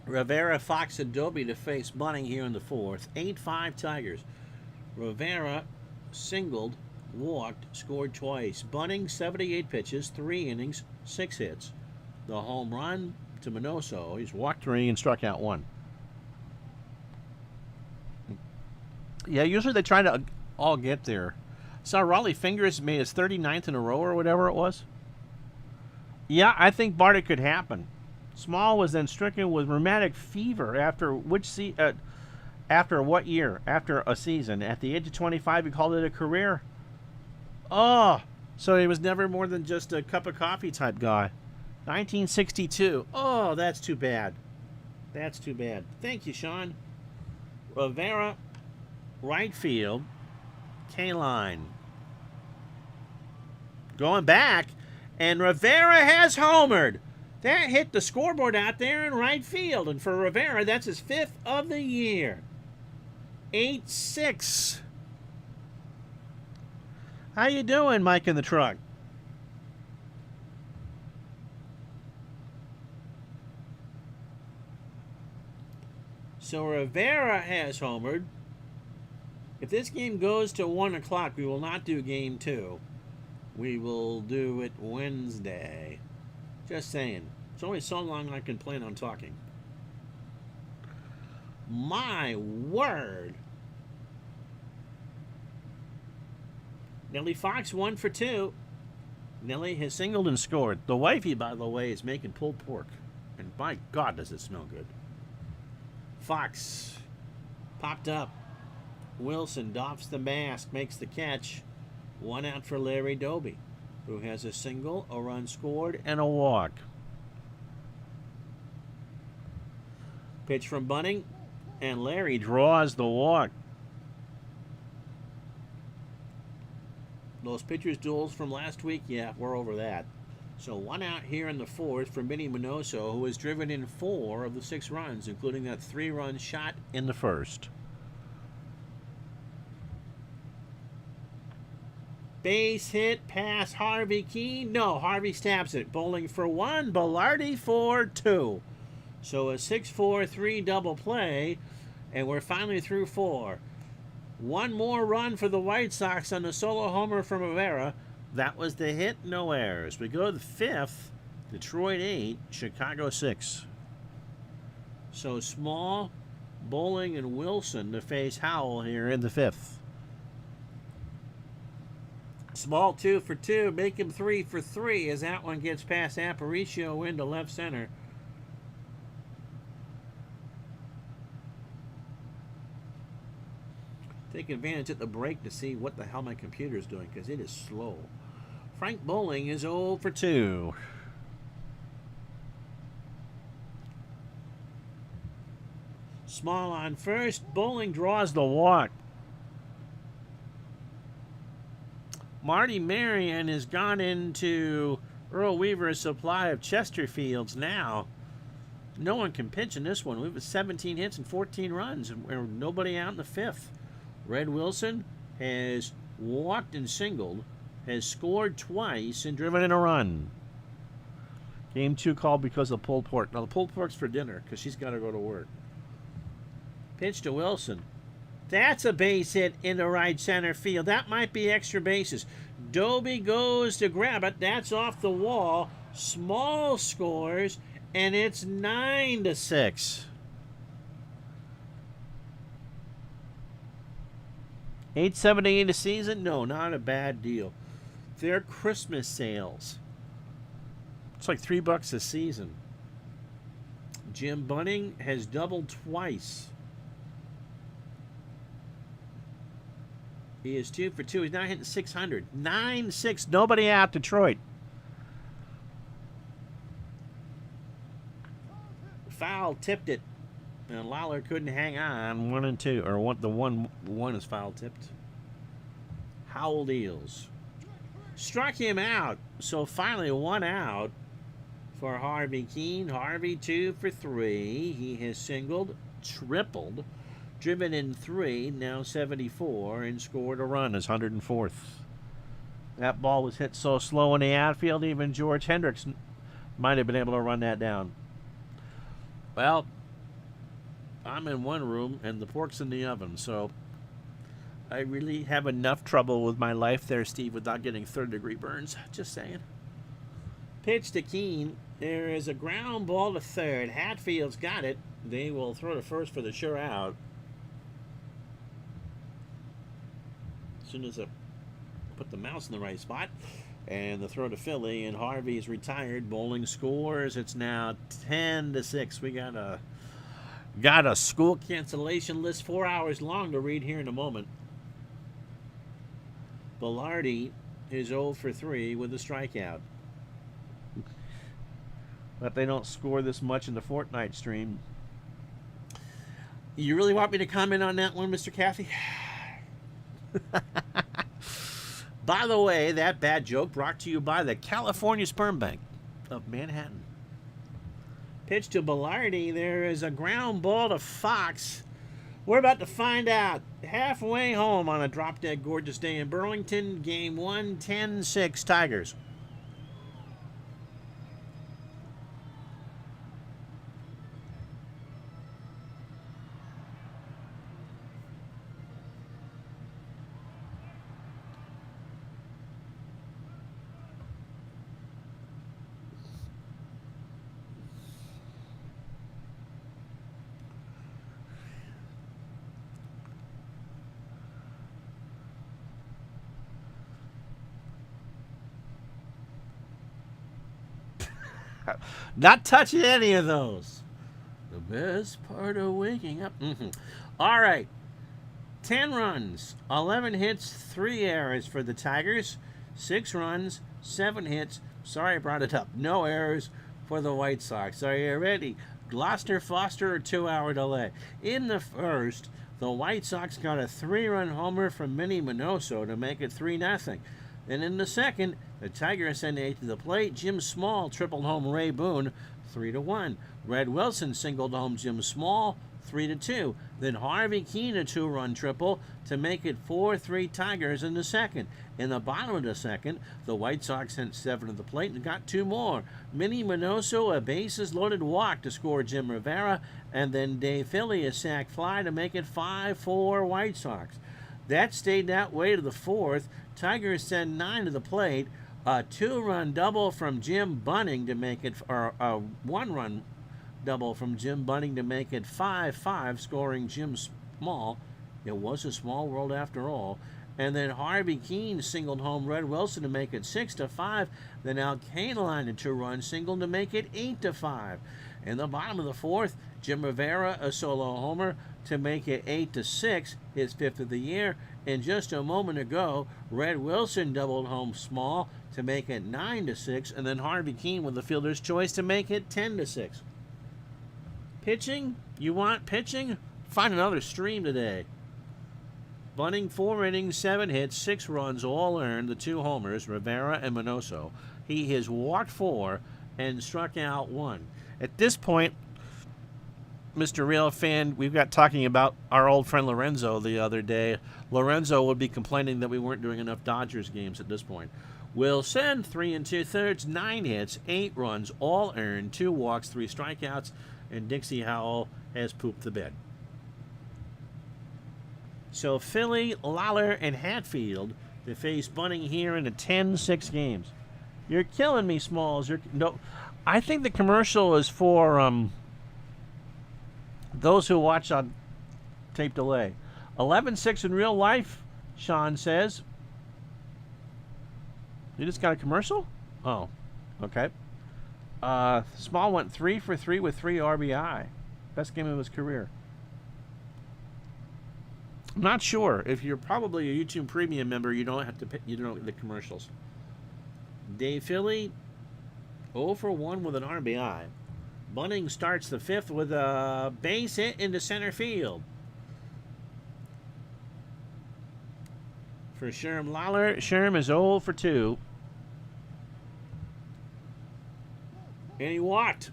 Rivera, Fox, and Doby to face Bunning here in the 4th. 8-5 Tigers. Rivera singled, walked, scored twice. Bunning, 78 pitches, 3 innings, 6 hits. The home run to Minoso. He's walked 3 and struck out 1. Yeah, usually they try to all get there. Saw Raleigh Fingers made his 39th in a row or whatever it was. Yeah, I think Bart, it could happen. Small was then stricken with rheumatic fever after after what year? After a season. At the age of 25, he called it a career. Oh, so he was never more than just a cup of coffee type guy. 1962. Oh, that's too bad. That's too bad. Thank you, Sean. Rivera, right field. K-line. Going back, and Rivera has homered. That hit the scoreboard out there in right field. And for Rivera, that's his 5th of the year. 8-6. How you doing, Mike in the truck? So Rivera has homered. If this game goes to 1 o'clock, we will not do game 2. We will do it Wednesday. Just saying. It's only so long I can plan on talking. My word. Nellie Fox 1 for 2. Nellie has singled and scored. The wifey, by the way, is making pulled pork. And by God, does it smell good. Fox popped up. Wilson doffs the mask, makes the catch. 1 out for Larry Doby, who has a single, a run scored, and a walk. Pitch from Bunning, and Larry draws the walk. Those pitchers' duels from last week, yeah, we're over that. So 1 out here in the 4th for Minnie Minoso, who has driven in 4 of the 6 runs, including that 3-run shot in the 1st. Base hit past Harvey Keene. No, Harvey stabs it. Bowling for 1, Belardi for 2. So a 6-4-3 double play, and we're finally through 4. 1 more run for the White Sox on the solo homer from Rivera. That was the hit, no errors. We go to the 5th, Detroit 8, Chicago 6. So Small, Bowling, and Wilson to face Howell here in the 5th. Small 2 for 2, make him 3 for 3 as that one gets past Aparicio into left center. Take advantage at the break to see what the hell my computer is doing, because it is slow. Frank Bowling is 0 for 2. Small on first. Bowling draws the walk. Marty Marion has gone into Earl Weaver's supply of Chesterfields now. No one can pitch in this one. We have 17 hits and 14 runs, and we're nobody out in the 5th. Red Wilson has walked and singled, has scored twice, and driven in a run. Game 2 called because of pulled pork. Now, the pulled pork's for dinner because she's got to go to work. Pitch to Wilson. That's a base hit into right center field. That might be extra bases. Doby goes to grab it. That's off the wall. Small scores, and it's 9-6. $8.78 a season? No, not a bad deal. Their Christmas sales. It's like $3 a season. Jim Bunning has doubled twice. He is 2 for 2. He's now hitting 600. 9-6. Nobody out, Detroit. Foul tipped it. And Lawler couldn't hang on. 1 and 2. Or one, the one is foul tipped. Howell deals. Struck him out. So finally 1 out for Harvey Keene. Harvey 2 for 3. He has singled, tripled, driven in 3, now 74, and scored a run, his 104th. That ball was hit so slow in the outfield, even George Hendricks might have been able to run that down. Well, I'm in one room and the pork's in the oven, so I really have enough trouble with my life there, Steve, without getting third-degree burns. Just saying. Pitch to Keene. There is a ground ball to third. Hatfield's got it. They will throw to first for the sure out. As soon as I put the mouse in the right spot. And the throw to Philly, and Harvey's retired. Bowling scores. It's now 10-6. We got a school cancellation list 4 hours long to read here in a moment. Velarde is 0 for 3 with a strikeout. But they don't score this much in the Fortnite stream. You really want me to comment on that one, Mr. Caffey? By the way, that bad joke brought to you by the California Sperm Bank of Manhattan. Pitch to Velarde. There is a ground ball to Fox. We're about to find out. Halfway home on a drop-dead gorgeous day in Burlington. Game 1, 10-6 Tigers. Not touching any of those. The best part of waking up. All right. 10 runs, 11 hits, 3 errors for the Tigers. 6 runs, 7 hits. Sorry I brought it up. No errors for the White Sox. Are you ready? Gloucester Foster, a 2-hour delay. In the first, the White Sox got a 3-run homer from Minnie Minoso to make it 3-0. Then in the second, the Tigers sent 8 to the plate. Jim Small tripled home Ray Boone, 3-1. Red Wilson singled home Jim Small, 3-2. Then Harvey Keene, a 2-run triple to make it 4-3 Tigers in the second. In the bottom of the second, the White Sox sent 7 to the plate and got 2 more. Minnie Minoso, a bases-loaded walk to score Jim Rivera, and then Dave Philly, a sac fly to make it 5-4 White Sox. That stayed that way to the fourth. Tigers send 9 to the plate. A 2-run double from Jim Bunning to make it, or a 1-run double from Jim Bunning to make it 5-5, scoring Jim Small. It was a small world after all. And then Harvey Keene singled home Red Wilson to make it 6-5. Then Al Kaneline, a 2-run single to make it 8-5. In the bottom of the fourth, Jim Rivera, a solo homer to make it 8-6, his 5th of the year. And just a moment ago, Red Wilson doubled home Small to make it 9-6, and then Harvey Keene with the fielder's choice to make it 10-6. Pitching? You want pitching? Find another stream today. Bunning, 4 innings, 7 hits, 6 runs, all earned, the 2 homers, Rivera and Minoso. He has walked 4 and struck out 1. At this point, Mr. Real Fan, we've got talking about our old friend Lorenzo the other day. Lorenzo would be complaining that we weren't doing enough Dodgers games at this point. Wilson, 3 2/3, 9 hits, 8 runs, all earned, 2 walks, 3 strikeouts, and Dixie Howell has pooped the bed. So Philly, Lawler, and Hatfield to face Bunning here in a 10-6 games. You're killing me, Smalls. No, I think the commercial is for those who watch on tape delay. 11-6 in real life, Sean says. You just got a commercial? Oh, okay. Small went 3 for 3 with 3 RBI. Best game of his career. I'm not sure. If you're probably a YouTube Premium member, you don't have to pay, you don't get the commercials. Dave Philly, 0 for 1 with an RBI. Bunning starts the 5th with a base hit into center field. For Sherm Lawler, Sherm is 0 for 2. And he walked.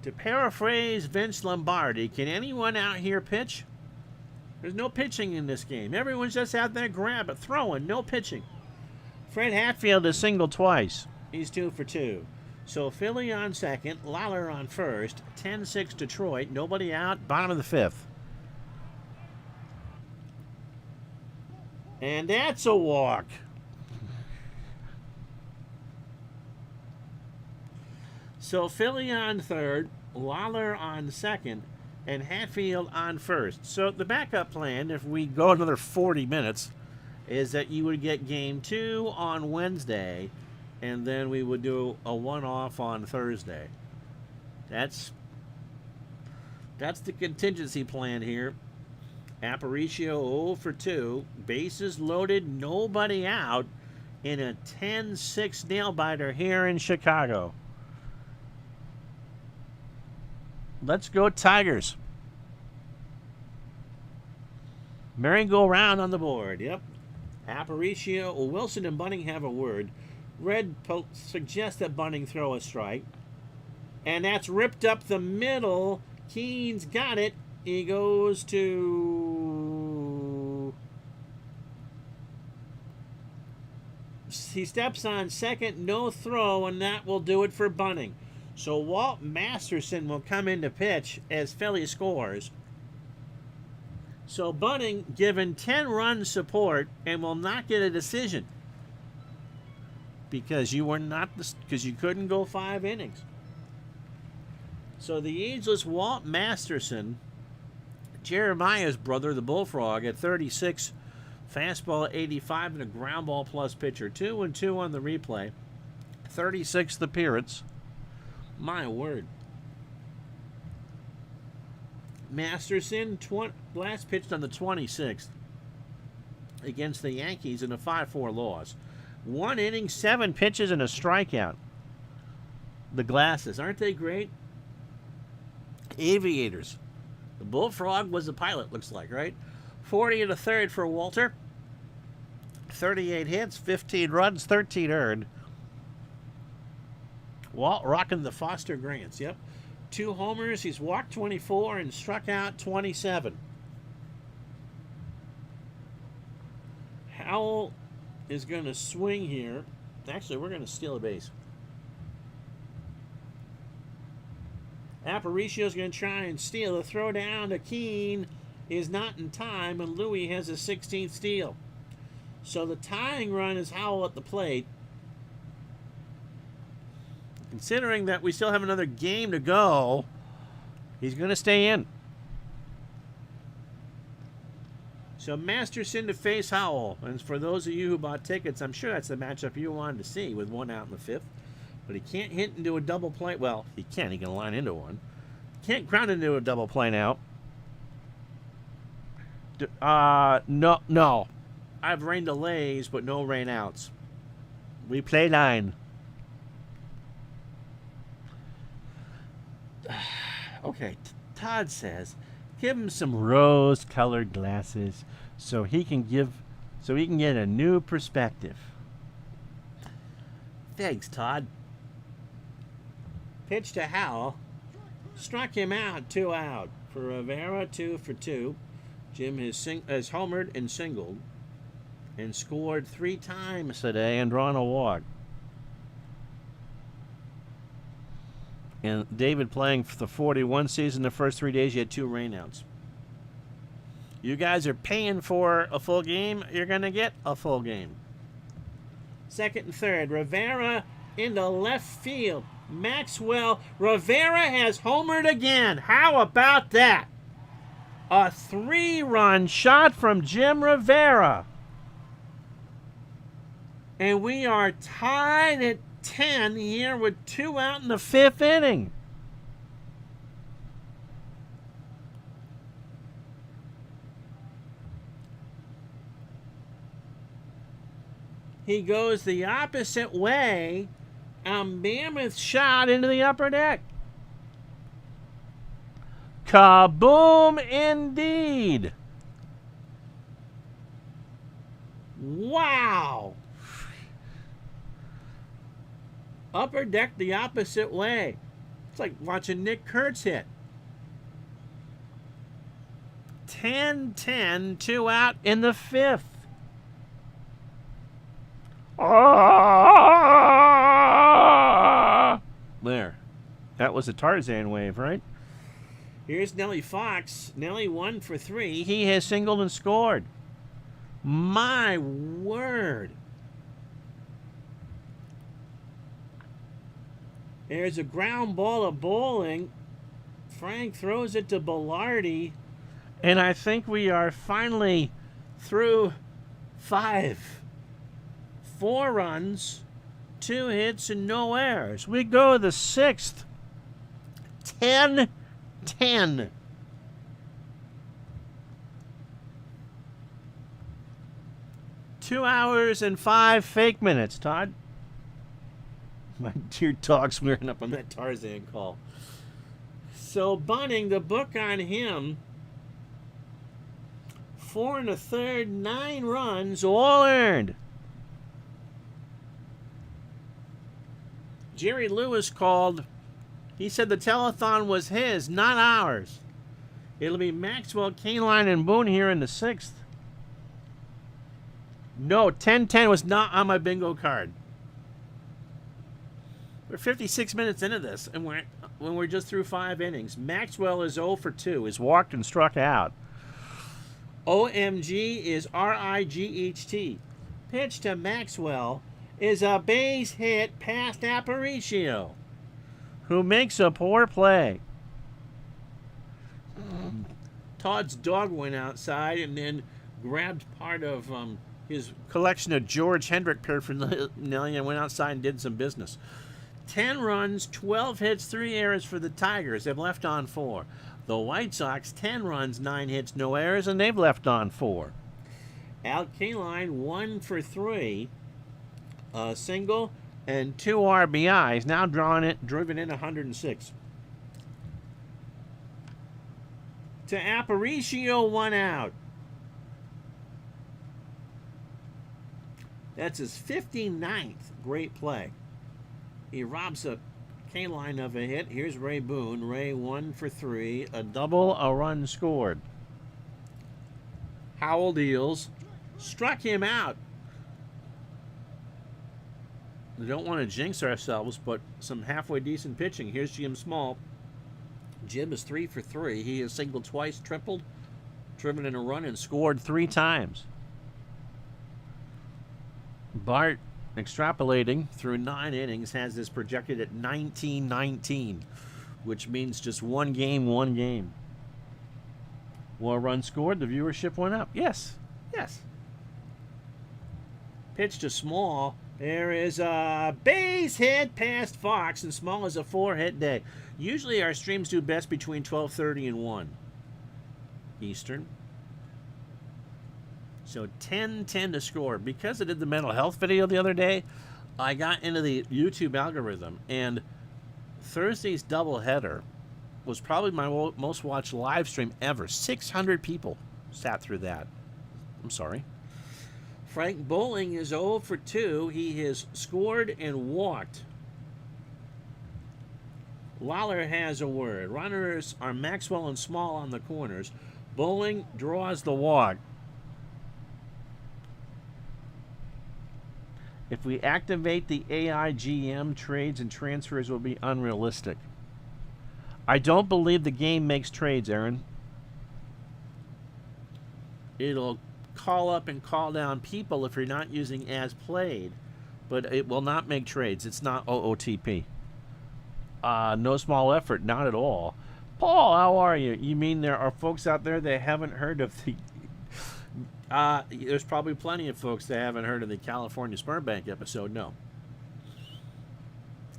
To paraphrase Vince Lombardi, can anyone out here pitch? There's no pitching in this game. Everyone's just out there grabbing, throwing, no pitching. Fred Hatfield has singled twice. He's 2 for 2. So Philly on second, Lawler on first, 10-6 Detroit, nobody out, bottom of the 5th. And that's a walk. So Philly on third, Lawler on second, and Hatfield on first. So the backup plan, if we go another 40 minutes, is that you would get game 2 on Wednesday, and then we would do a one-off on Thursday. That's the contingency plan here. Aparicio 0 for 2. Bases loaded, nobody out in a 10-6 nail-biter here in Chicago. Let's go Tigers. Merry-go-round on the board. Yep. Aparicio, Wilson, and Bunning have a word. Red suggests that Bunning throw a strike. And that's ripped up the middle. Keene's got it. He goes to... He steps on second, no throw, and that will do it for Bunning. So Walt Masterson will come in to pitch as Philly scores. So Bunning given 10-run support and will not get a decision because you couldn't go 5 innings. So the ageless Walt Masterson, Jeremiah's brother, the Bullfrog, at 36, fastball at 85, and a ground ball plus pitcher. 2-2 on the replay. 36th appearance. My word. Masterson, last pitched on the 26th against the Yankees in a 5-4 loss. 1 inning, 7 pitches, and a strikeout. The glasses, aren't they great? Aviators. The Bullfrog was the pilot, looks like, right? 40 and a third for Walter. 38 hits, 15 runs, 13 earned. Walt rocking the Foster Grants, yep. 2 homers, he's walked 24 and struck out 27. Howell is going to swing here. Actually, we're going to steal a base. Aparicio's going to try and steal. The throw down to Keene is not in time, and Louis has a 16th steal. So the tying run is Howell at the plate. Considering that we still have another game to go, he's going to stay in. So Masterson to face Howell. And for those of you who bought tickets, I'm sure that's the matchup you wanted to see with 1 out in the 5th. But he can't hit into a double play. Well, he can. He can line into one. Can't ground into a double play now. No. I have rain delays, but no rain outs. We play 9. Okay, Todd says, give him some rose-colored glasses so he can get a new perspective. Thanks, Todd. Pitch to Howell. Struck him out, 2 out. For Rivera, 2 for 2. Jim has homered and singled and scored 3 times today and drawn a walk. And David playing for the 41 season, the first 3 days, you had 2 rainouts. You guys are paying for a full game. You're going to get a full game. Second and third. Rivera into left field. Maxwell. Rivera has homered again. How about that? A 3-run shot from Jim Rivera. And we are tied at 10 here with 2 out in the 5th inning. He goes the opposite way. A mammoth shot into the upper deck. Kaboom indeed. Wow. Upper deck the opposite way. It's like watching Nick Kurtz hit. 10-10, 2 out in the 5th. There. That was a Tarzan wave, right? Here's Nellie Fox. Nellie 1 for 3. He has singled and scored. My word. There's a ground ball of bowling. Frank throws it to Bellardi. And I think we are finally through 5. 4 runs, 2 hits, and no errors. We go to the 6th. 10-10. Two hours and 5 fake minutes, Todd. My dear dog's wearing up on that Tarzan call. So Bunning, the book on him, 4 1/3, 9 runs, all earned. Jerry Lewis called. He said the telethon was his, not ours. It'll be Maxwell, Kaline, and Boone here in the 6th. No, 10-10 was not on my bingo card. We're 56 minutes into this, and we're just through 5 innings. Maxwell is 0 for 2. He's walked and struck out. OMG is RIGHT. Pitch to Maxwell is a base hit past Aparicio, who makes a poor play. Todd's dog went outside and then grabbed part of his collection of George Hendrick paraphernalia and went outside and did some business. 10 runs, 12 hits, 3 errors for the Tigers. They've left on 4. The White Sox, 10 runs, 9 hits, no errors, and they've left on 4. Al Kaline, 1 for 3. A single and 2 RBIs, now driven in 106. To Aparicio, 1 out. That's his 59th great play. He robs a Kaline of a hit. Here's Ray Boone. Ray 1 for 3. A double, a run scored. Howell deals. Struck him out. We don't want to jinx ourselves, but some halfway decent pitching. Here's Jim Small. Jim is 3 for 3. He has singled twice, tripled, driven in a run, and scored 3 times. Bart, extrapolating through 9 innings, has this projected at 19-19, which means just 1 game, 1 game. More runs scored, the viewership went up. Yes, yes. Pitch to Small. There is a base hit past Fox, and Small is a 4-hit day. Usually our streams do best between 12:30 and 1 Eastern. So 10-10 to score. Because I did the mental health video the other day, I got into the YouTube algorithm, and Thursday's doubleheader was probably my most watched live stream ever. 600 people sat through that. I'm sorry. Frank Bowling is 0 for 2. He has scored and walked. Lawler has a word. Runners are Maxwell and Small on the corners. Bowling draws the walk. If we activate the AIGM, trades and transfers will be unrealistic. I don't believe the game makes trades, Aaron. It'll call up and call down people if you're not using as played, but it will not make trades. It's not OOTP. No small effort, not at all. Paul, how are you? You mean there are folks out there that haven't heard of the... there's probably plenty of folks that haven't heard of the California Sperm Bank episode. No.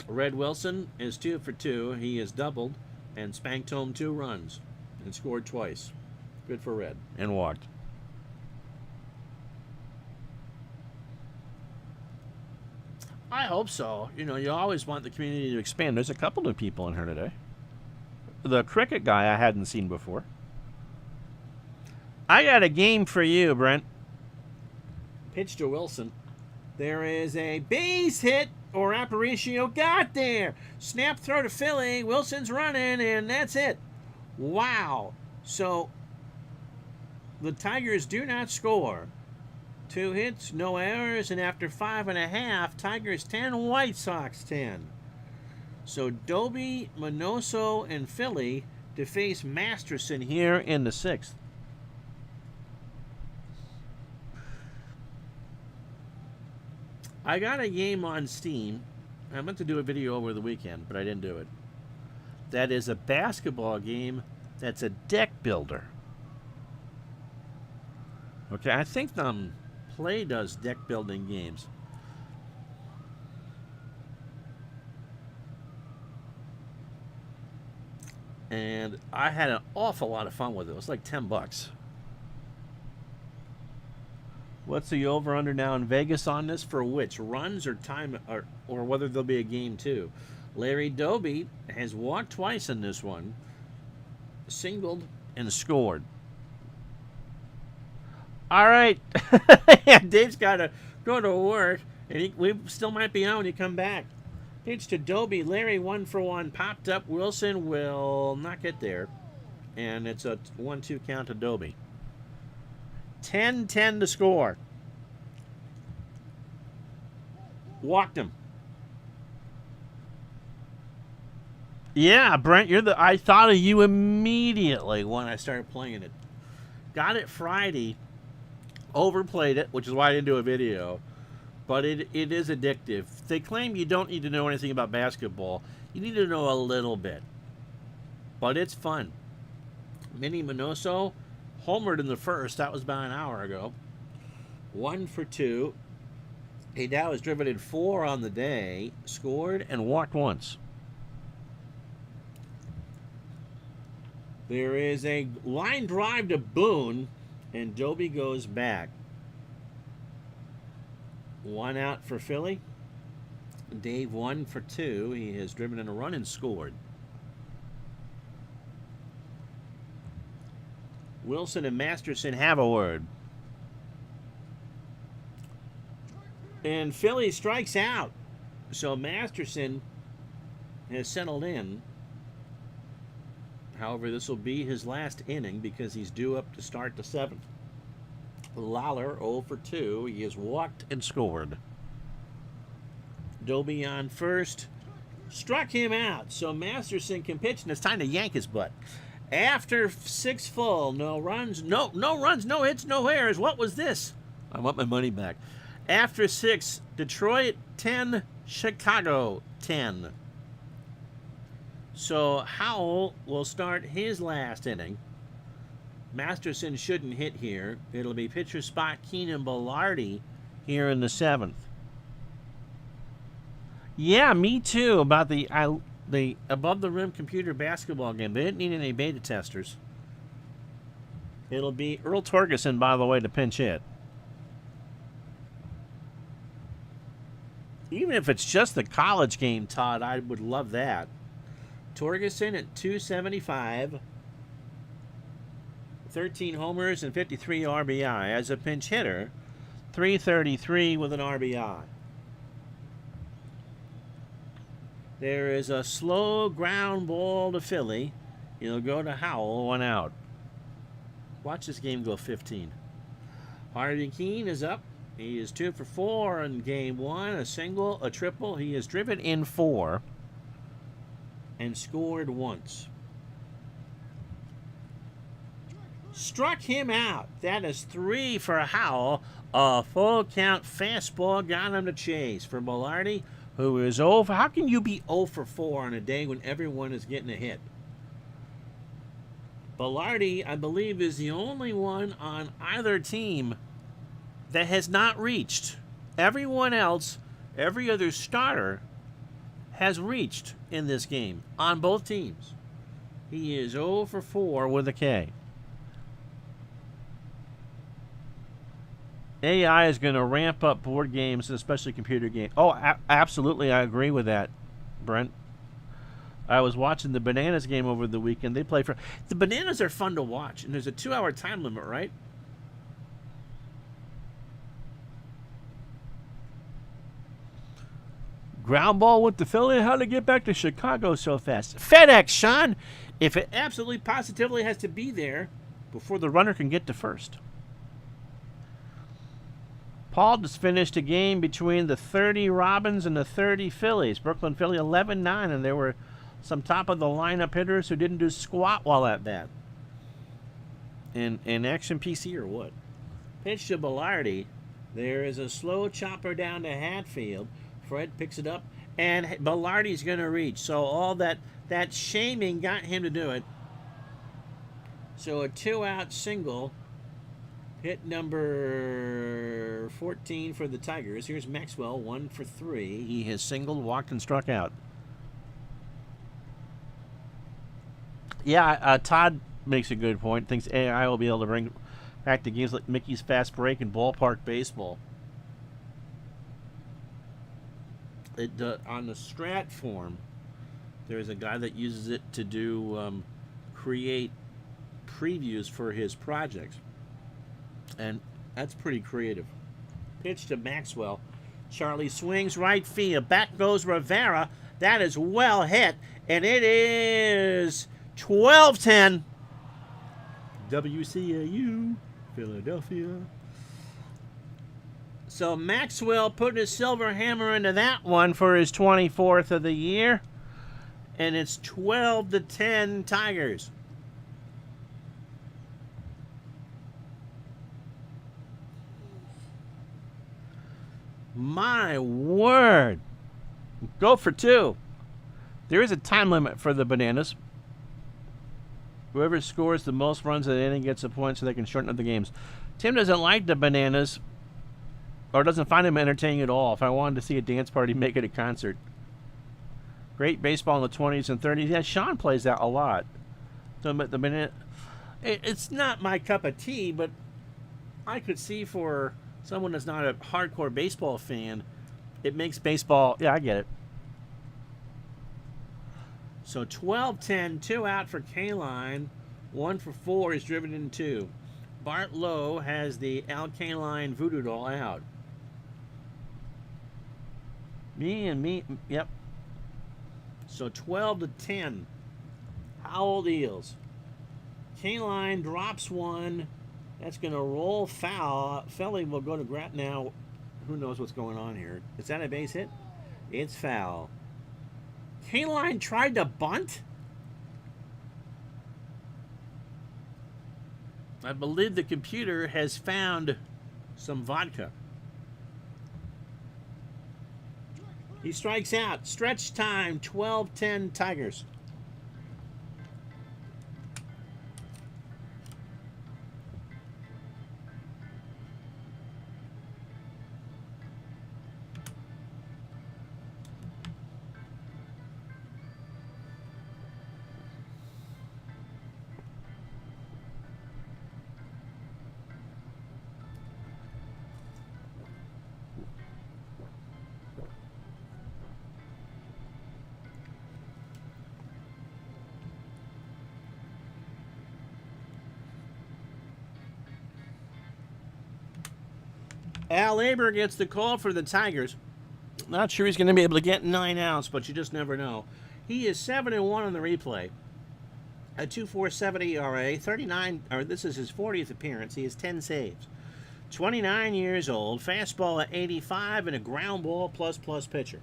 Red Wilson is 2 for 2. He has doubled and spanked home 2 runs and scored twice. Good for Red. And walked. I hope so. You know, you always want the community to expand. There's a couple new people in here today. The cricket guy I hadn't seen before. I got a game for you, Brent. Pitch to Wilson. There is a base hit, or Aparicio got there. Snap throw to Philly. Wilson's running, and that's it. Wow. So, the Tigers do not score. 2 hits, no errors, and after 5.5, Tigers 10, White Sox 10. So Doby, Minoso, and Philly to face Masterson here in the 6th. I got a game on Steam. I meant to do a video over the weekend, but I didn't do it. That is a basketball game that's a deck builder. Okay, I think Play does deck building games. And I had an awful lot of fun with it. It was like $10. What's the over-under now in Vegas on this for which? Runs or time, or whether there'll be a game too? Larry Doby has walked twice in this one, singled, and scored. All right. Yeah, Dave's got to go to work, and we still might be on when you come back. Pitch to Doby. Larry 1 for 1. Popped up. Wilson will not get there. And it's a 1-2 count to Doby. 10-10 to score. Walked him. Yeah, Brent, I thought of you immediately when I started playing it. Got it Friday. Overplayed it, which is why I didn't do a video. But it is addictive. They claim you don't need to know anything about basketball. You need to know a little bit. But it's fun. Minnie Minoso homered in the first. That was about an hour ago. 1 for 2. He now has driven in 4 on the day. Scored and walked once. There is a line drive to Boone. And Doby goes back. 1 out for Philly. Dave 1 for 2. He has driven in a run and scored. Wilson and Masterson have a word. And Philly strikes out. So Masterson has settled in. However, this will be his last inning because he's due up to start the 7th. Lawler 0 for 2. He has walked and scored. Doby on first. Struck him out. So Masterson can pitch, and it's time to yank his butt. After 6 full, no runs, no runs, no hits, no errors. What was this? I want my money back. After 6, Detroit 10, Chicago 10. So Howell will start his last inning. Masterson shouldn't hit here. It'll be pitcher spot Keenan Belardi here in the 7th. Yeah, me too, about the above the rim computer basketball game. They didn't need any beta testers. It'll be Earl Torgerson, by the way, to pinch hit. Even if it's just the college game, Todd, I would love that. Torgerson at 275. 13 homers and 53 RBI. As a pinch hitter, 333 with an RBI. There is a slow ground ball to Philly. He'll go to Howell, 1 out. Watch this game go 15. Harvey Keene is up. He is 2 for 4 in game 1. A single, a triple. He has driven in 4 and scored once. Struck him out. That is 3 for Howell. A full count fastball got him to chase for Belardi, who is 0 for... How can you be 0 for 4 on a day when everyone is getting a hit? Velarde, I believe, is the only one on either team that has not reached. Everyone else, every other starter, has reached in this game on both teams. He is 0 for 4 with a K. AI is going to ramp up board games, especially computer games. Oh, absolutely, I agree with that, Brent. I was watching the Bananas game over the weekend. They play for... The Bananas are fun to watch, and there's a 2-hour time limit, right? Ground ball with the Philly. How to get back to Chicago so fast? FedEx, Sean. If it absolutely positively has to be there before the runner can get to first. Paul just finished a game between the 30 Robins and the 30 Phillies. Brooklyn Philly 11-9, and there were some top of the lineup hitters who didn't do squat while at bat. In action PC or what? Pitch to Velarde. There is a slow chopper down to Hatfield. Fred picks it up, and Velarde's going to reach. So all that shaming got him to do it. So a 2-out single. Hit number 14 for the Tigers. Here's Maxwell, 1 for 3. He has singled, walked, and struck out. Yeah, Todd makes a good point. Thinks AI will be able to bring back to games like Mickey's Fast Break and Ballpark Baseball. On the Strat form, there's a guy that uses it to do create previews for his projects. And that's pretty creative. Pitch to Maxwell. Charlie swings right field. Back goes Rivera. That is well hit. And it is 12-10. WCAU, Philadelphia. So Maxwell put his silver hammer into that one for his 24th of the year. And it's 12-10 Tigers. My word. Go for 2. There is a time limit for the Bananas. Whoever scores the most runs at the inning gets a point so they can shorten up the games. Tim doesn't like the Bananas, or doesn't find them entertaining at all. If I wanted to see a dance party, make it a concert. Great baseball in the 20s and 30s. Yeah, Sean plays that a lot. So, but it's not my cup of tea, but I could see for someone that's not a hardcore baseball fan, it makes baseball... Yeah, I get it. So 12-10, 2 out for Kaline. 1 for 4 is driven in 2. Bart Lowe has the Al Kaline voodoo doll out. Me, yep. So 12-10. Howell Eels. Kaline drops 1. That's going to roll foul. Felly will go to grab now. Who knows what's going on here? Is that a base hit? It's foul. Kaline tried to bunt? I believe the computer has found some vodka. He strikes out. Stretch time, 12-10 Tigers. Al Aber gets the call for the Tigers. Not sure he's going to be able to get 9 outs, but you just never know. He is 7-1 on the replay. A 2.47 ERA, 39. Or this is his 40th appearance. He has 10 saves. 29 years old, fastball at 85, and a ground ball plus pitcher.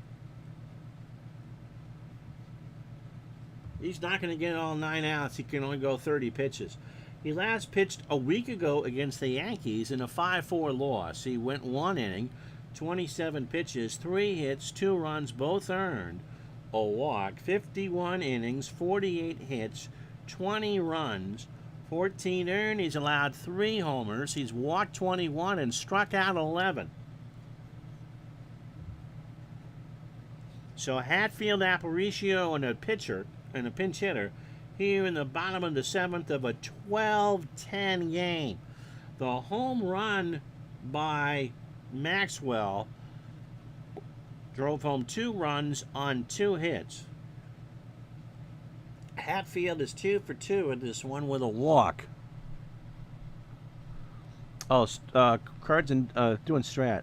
He's not going to get all 9 outs. He can only go 30 pitches. He last pitched a week ago against the Yankees in a 5-4 loss. He went 1 inning, 27 pitches, 3 hits, 2 runs, both earned, a walk, 51 innings, 48 hits, 20 runs, 14 earned. He's allowed 3 homers. He's walked 21 and struck out 11. So Hatfield, Aparicio, and a pitcher and a pinch hitter here in the bottom of the 7th of a 12-10 game. The home run by Maxwell drove home 2 runs on 2 hits. Hatfield is 2 for 2 in this one with a walk. Oh, Cards and doing strat.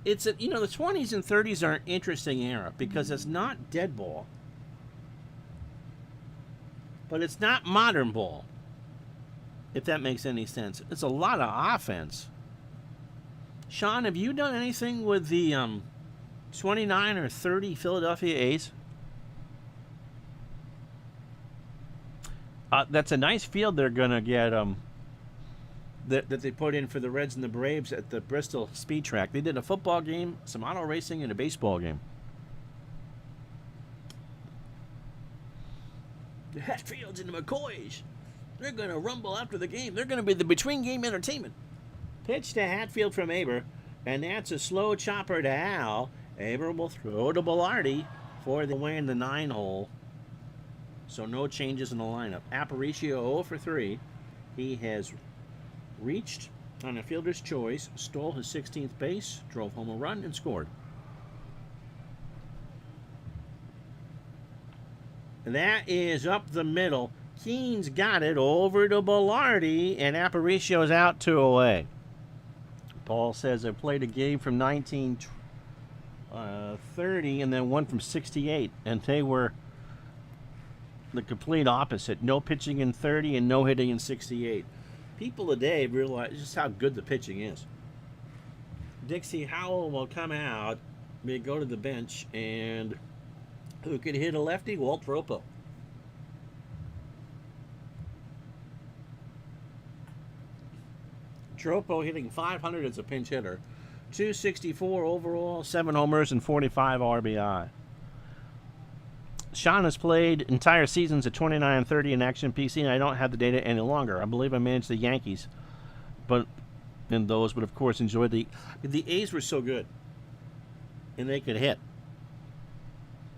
It's the 20s and 30s are an interesting era because it's not dead ball, but it's not modern ball. If that makes any sense, it's a lot of offense. Sean, have you done anything with the 29 or 30 Philadelphia A's? That's a nice field they're gonna get. That they put in for the Reds and the Braves at the Bristol Speed Track. They did a football game, some auto racing, and a baseball game. The Hatfields and the McCoys, they're going to rumble after the game. They're going to be the between-game entertainment. Pitch to Hatfield from Aber, and that's a slow chopper to Al. Aber will throw to Bellardi for the win in the 9-hole. So no changes in the lineup. Aparicio 0 for 3. He has reached on a fielder's choice, stole his 16th base, drove home a run, and scored. That is up the middle. Keene's got it over to Bellardi, and Aparicio's out 2 away. Paul says I played a game from 1930 and then one from 68, and they were the complete opposite. No pitching in 30 and no hitting in 68. People today realize just how good the pitching is. Dixie Howell will come out, may go to the bench, and who could hit a lefty? Walt Ropo. Tropo hitting 500 as a pinch hitter. 264 overall, 7 homers, and 45 RBI. Sean has played entire seasons at 29 and 30 in Action PC, and I don't have the data any longer. I believe I managed the Yankees, but of course enjoyed the A's were so good, and they could hit.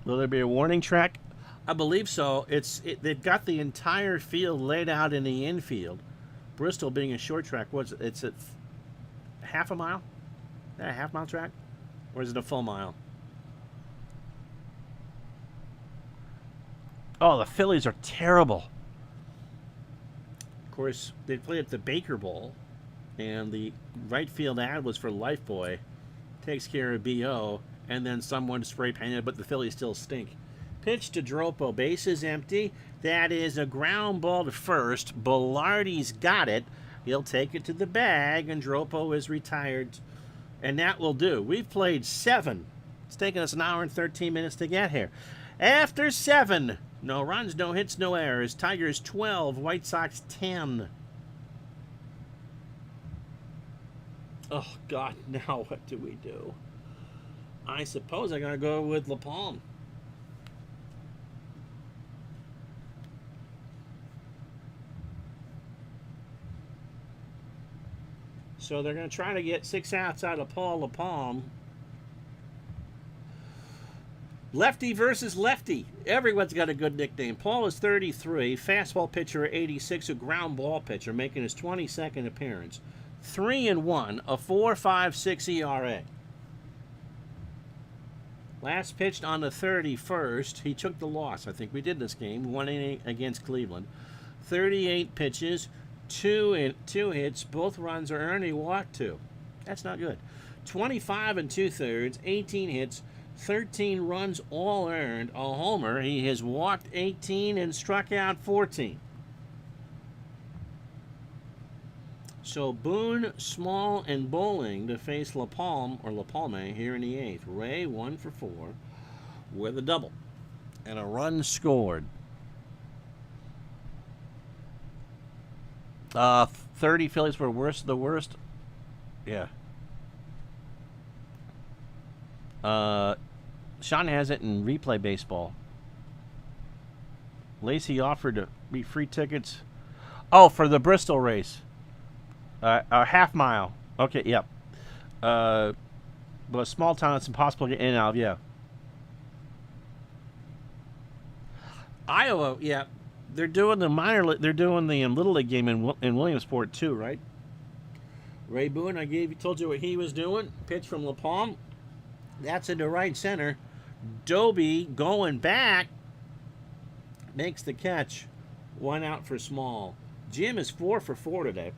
Will there be a warning track? I believe so. They've got the entire field laid out in the infield. Bristol being a short track, it's at half a mile? Is that a half-mile track? Or is it a full mile? Oh, the Phillies are terrible. Of course, they played at the Baker Bowl, and the right field ad was for Lifebuoy. Takes care of B.O., and then someone spray-painted, but the Phillies still stink. Pitch to Dropo, base is empty. That is a ground ball to first. Bellardi's got it. He'll take it to the bag, and Dropo is retired. And that will do. We've played 7. It's taken us an hour and 13 minutes to get here. After 7, no runs, no hits, no errors. Tigers 12, White Sox 10. Oh, God, now what do we do? I suppose I'm going to go with LaPalme. So they're going to try to get 6 outs out of Paul LaPalme. Lefty versus lefty. Everyone's got a good nickname. Paul is 33, fastball pitcher 86, a ground ball pitcher, making his 22nd appearance. 3-1, a 4.56 ERA. Last pitched on the 31st. He took the loss. I think we did this game. 1-8 against Cleveland. 38 pitches, 2 hits. Both runs are earned. He walked 2. That's not good. 25 2/3, 18 hits, 13 runs all earned, a homer. He has walked 18 and struck out 14. So Boone, Small, and Bowling to face LaPalme here in the 8th. Ray 1 for 4 with a double and a run scored. 30 Phillies were worst of the worst. Yeah. Sean has it in replay baseball. Lacey offered to be free tickets. Oh, for the Bristol race. A half mile. Okay, yep. But a small town, it's impossible to get in and out. Yeah. Iowa, yeah. They're doing the they're doing the Little League game in Williamsport too, right? Ray Boone, told you what he was doing. Pitch from La Palme. That's into right center. Doby going back. Makes the catch. 1 out for Small. Jim is 4 for 4 today.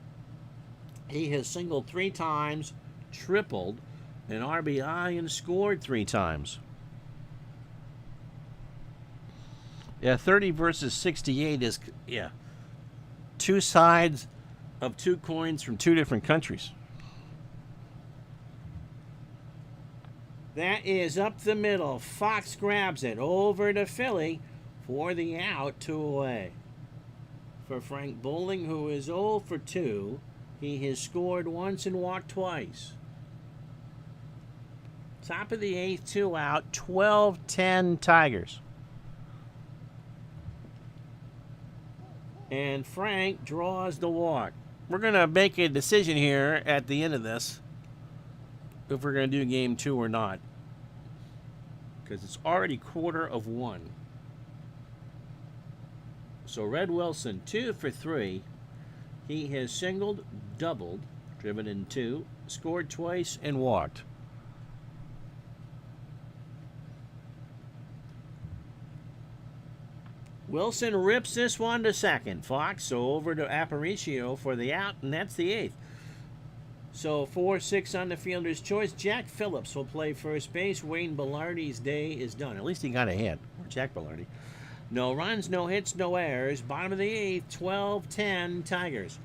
He has singled 3 times, tripled, an RBI, and scored 3 times. Yeah, 30 versus 68 is, yeah, 2 sides of 2 coins from 2 different countries. That is up the middle. Fox grabs it over to Philly for the out, 2 away. For Frank Bowling, who is 0 for 2, he has scored once and walked twice. Top of the 8th, 2 out, 12-10 Tigers. And Frank draws the walk. We're going to make a decision here at the end of this if we're going to do game 2 or not. Because it's already 1:15. So Red Wilson, 2 for 3. He has singled, doubled, driven in 2, scored twice, and walked. Wilson rips this one to second. Fox, so over to Aparicio for the out, and that's the 8th. So 4-6 on the fielder's choice. Jack Phillips will play first base. Wayne Bellardi's day is done. At least he got a hit. Or Jack Bellardi. No runs, no hits, no errors. Bottom of the 8th, 12-10 Tigers.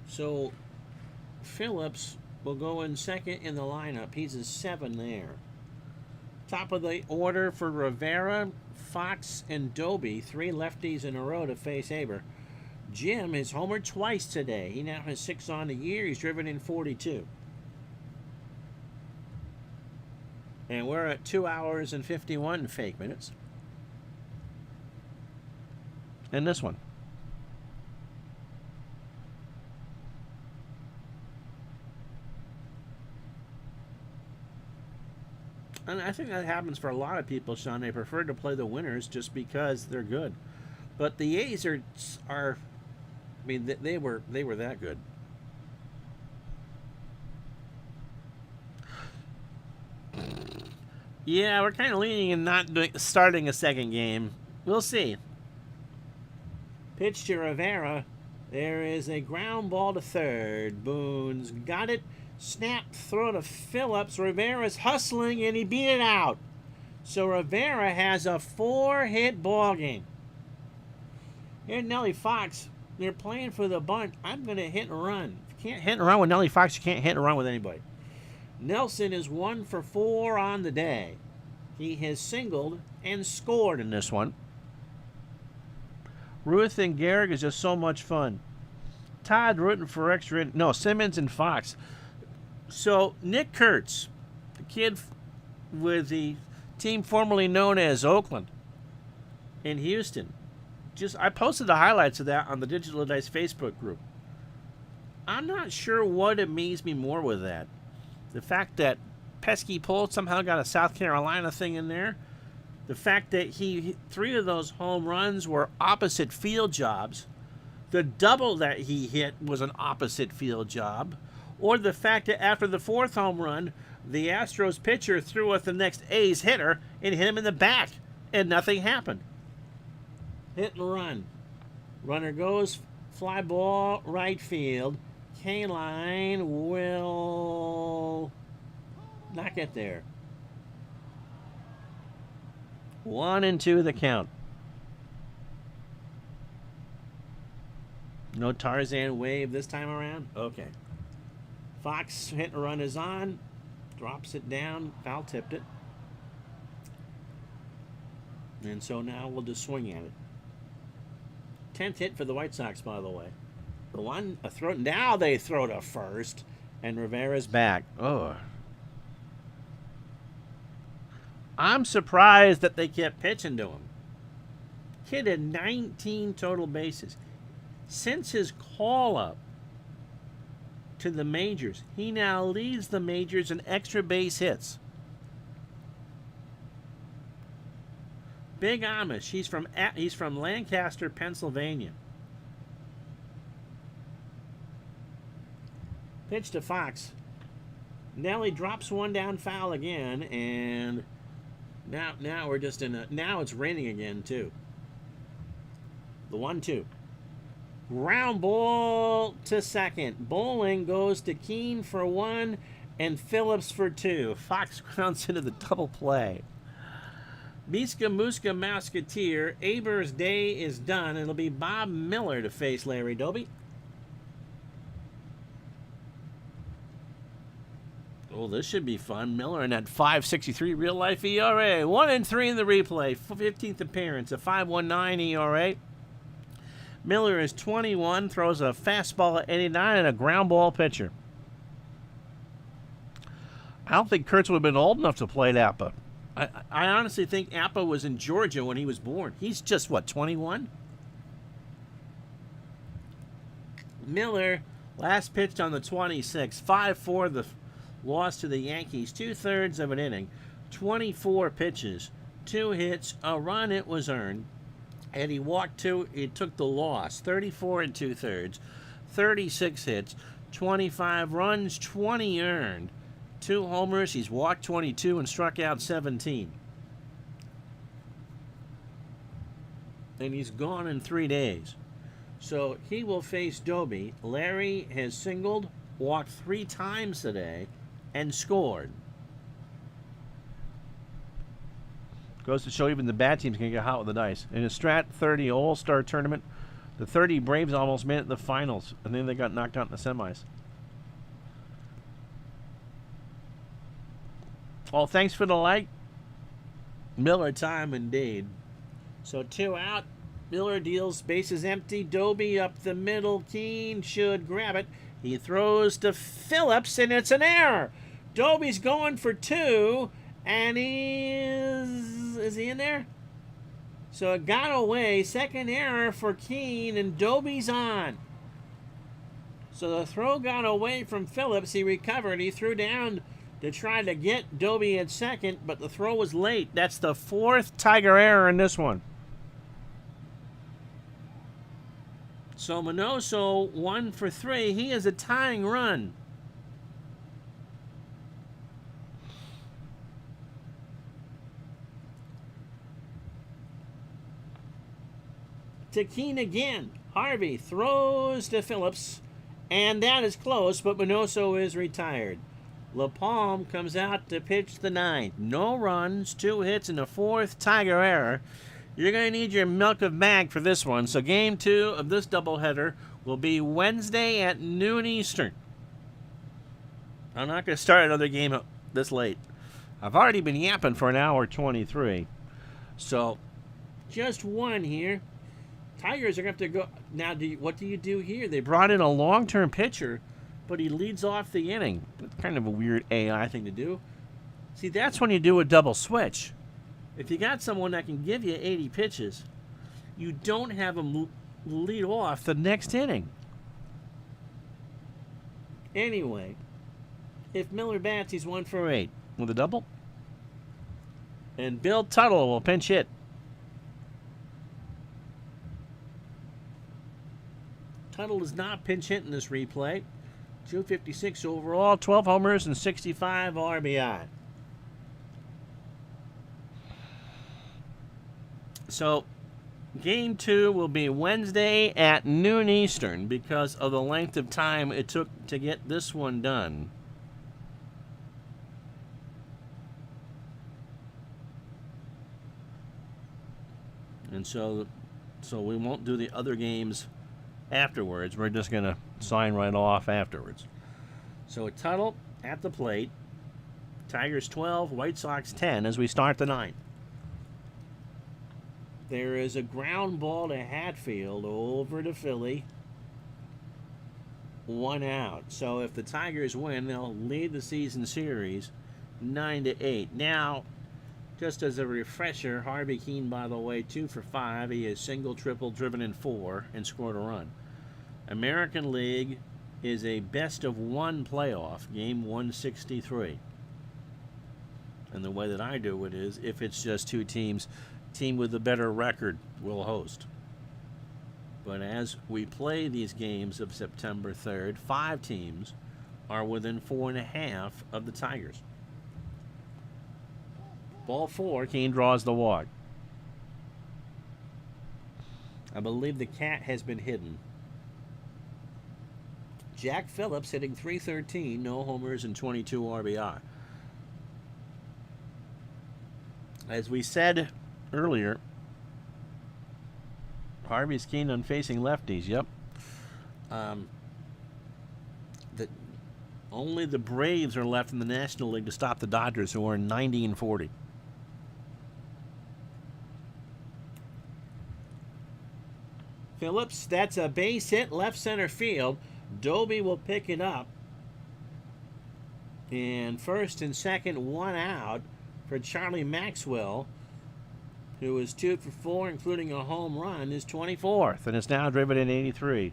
So Phillips will go in second in the lineup. He's a 7 there. Top of the order for Rivera, Fox, and Doby. 3 lefties in a row to face Aber. Jim has homered twice today. He now has 6 on the year. He's driven in 42. And we're at 2 hours and 51 fake minutes. And this one. And I think that happens for a lot of people, Sean. They prefer to play the winners just because they're good. But the A's are I mean, they were that good. Yeah, we're kind of leaning and not starting a second game. We'll see. Pitch to Rivera. There is a ground ball to third. Boone's got it. Snap throw to Phillips. Rivera's hustling, and he beat it out. So Rivera has a 4-hit ball game. Here, Nellie Fox. They're playing for the bunt. I'm going to hit and run. If you can't hit and run with Nellie Fox, you can't hit and run with anybody. Nelson is 1 for 4 on the day. He has singled and scored in this one. Ruth and Gehrig is just so much fun. Todd rooting for extra. No, Simmons and Fox. So Nick Kurtz, the kid with the team formerly known as Oakland in Houston. I posted the highlights of that on the Digital Dice Facebook group. I'm not sure what amazed me more with that. The fact that Pesky Pohl somehow got a South Carolina thing in there. The fact that 3 of those home runs were opposite field jobs. The double that he hit was an opposite field job. Or the fact that after the 4th home run, the Astros pitcher threw at the next A's hitter and hit him in the back, and nothing happened. Hit and run. Runner goes, fly ball, right field. K-line will not get there. 1-2 the count. No Tarzan wave this time around? Okay. Fox hit and run is on. Drops it down. Foul tipped it. And so now we'll just swing at it. 10th hit for the White Sox, by the way. Now they throw to first, and Rivera's back. Oh. I'm surprised that they kept pitching to him. kid had 19 total bases. Since his call-up to the majors, he now leads the majors in extra base hits. Big Amish. He's from Lancaster, Pennsylvania. Pitch to Fox. Nelly drops one down foul again, and now we're just in a. Now it's raining again too. The 1-2. Ground ball to second. Bowling goes to Keene for 1 and Phillips for 2. Fox grounds into the double play. Miska Muska Musketeer. Aber's day is done. It'll be Bob Miller to face Larry Doby. Oh, this should be fun. Miller in that 5.63 real life ERA. 1-3 in the replay. 15th appearance. A 5.19 ERA. Miller is 21, throws a fastball at 89 and a ground ball pitcher. I don't think Kurtz would have been old enough to play at Appa. I honestly think Appa was in Georgia when he was born. He's just, what, 21? Miller, last pitched on the 26th. 5-4, the loss to the Yankees. 2/3 of an inning. 24 pitches. 2 hits. A run, it was earned. And he walked 2. He took the loss. 34 2/3. 36 hits. 25 runs. 20 earned. 2 homers. He's walked 22 and struck out 17. And he's gone in 3 days. So he will face Doby. Larry has singled, walked 3 times today, and scored. Goes to show even the bad teams can get hot with the dice. In a Strat 30 All-Star Tournament, the 30 Braves almost made it to the finals, and then they got knocked out in the semis. Well, thanks for the like. Miller time indeed. So 2 out. Miller deals bases empty. Doby up the middle. Keene should grab it. He throws to Phillips, and it's an error. Doby's going for 2, and is he in there? So it got away. Second error for Keene, and Doby's on. So the throw got away from Phillips. He recovered. He threw down to try to get Doby at second, but the throw was late. That's the 4th Tiger error in this one. So Minoso 1 for 3. He has a tying run. To Keene again. Harvey throws to Phillips, and that is close, but Minoso is retired. LaPalme comes out to pitch the 9th. No runs, 2 hits, and a 4th Tiger error. You're going to need your milk of mag for this one. So game 2 of this doubleheader will be Wednesday at noon Eastern. I'm not going to start another game this late. I've already been yapping for an hour 23. So just one here. Tigers are going to have to go. Now, what do you do here? They brought in a long-term pitcher, but he leads off the inning. That's kind of a weird AI thing to do. See, that's when you do a double switch. If you got someone that can give you 80 pitches, you don't have him lead off the next inning. Anyway, if Miller bats, he's 1 for 8 with a double. And Bill Tuttle will pinch hit. Tuttle does not pinch hit in this replay. 256 overall, 12 homers, and 65 RBI. So, game 2 will be Wednesday at noon Eastern because of the length of time it took to get this one done. And so we won't do the other games afterwards. We're just going to sign right off afterwards. So Tuttle at the plate. Tigers 12, White Sox 10 as we start the 9th. There is a ground ball to Hatfield over to Philly. 1 out. So if the Tigers win, they'll lead the season series 9-8. Now, Just as a refresher, Harvey Keene, by the way, 2 for 5. He has single, triple, driven in 4, and scored a run. American League is a best-of-1 playoff, game 163. And the way that I do it is, if it's just 2 teams, team with a better record will host. But as we play these games of September 3rd, 5 teams are within 4.5 of the Tigers. Ball 4, Keene draws the walk. I believe the cat has been hidden. Jack Phillips hitting .313, no homers and 22 RBI. As we said earlier, Harvey's keen on facing lefties. Yep. Only the Braves are left in the National League to stop the Dodgers, who are 90-40. Phillips, that's a base hit left center field. Doby will pick it up. And first and second, 1 out for Charlie Maxwell, who is 2 for 4, including a home run, is 24th, and is now driven in 83.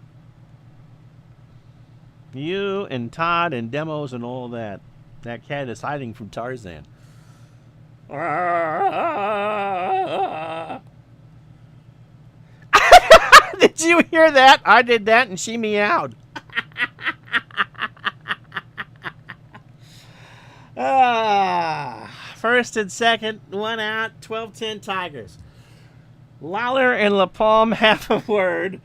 You and Todd and demos and all that. That cat is hiding from Tarzan. Did you hear that? I did that and she meowed. First and second, 1 out, 12-10 Tigers. Lawler and LaPalme have a word.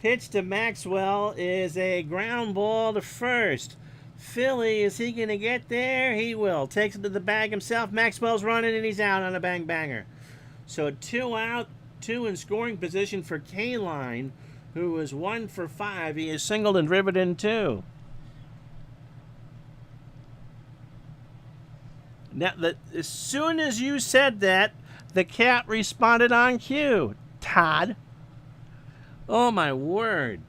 Pitch to Maxwell is a ground ball to first. Philly, is he going to get there? He will. Takes it to the bag himself. Maxwell's running and he's out on a bang-banger. So 2 out, 2 in scoring position for Kaline, who is 1 for 5. He is singled and driven in 2. Now, as soon as you said that, the cat responded on cue. Todd. Oh, my word.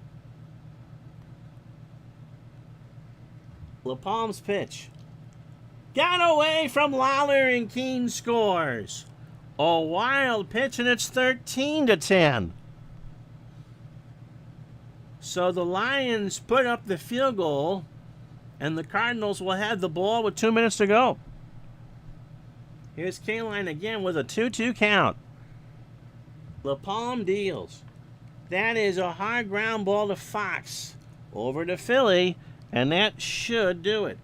LaPalme's pitch. Got away from Lawler and Keene scores. A wild pitch, and it's 13-10. So the Lions put up the field goal, and the Cardinals will have the ball with 2 minutes to go. Here's Kaline again with a 2-2 count. LaPalme deals. That is a hard ground ball to Fox. Over to Philly, and that should do it.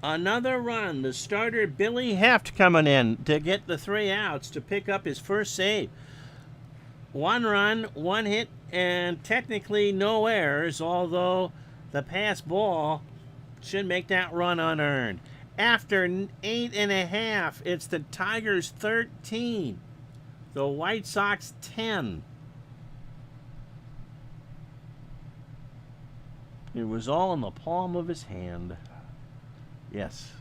Another run. The starter, Billy Heft, coming in to get the 3 outs to pick up his first save. 1 run, 1 hit, and technically no errors, although the pass ball should make that run unearned. After 8.5, it's the Tigers 13, the White Sox 10. It was all in the palm of his hand. Yes.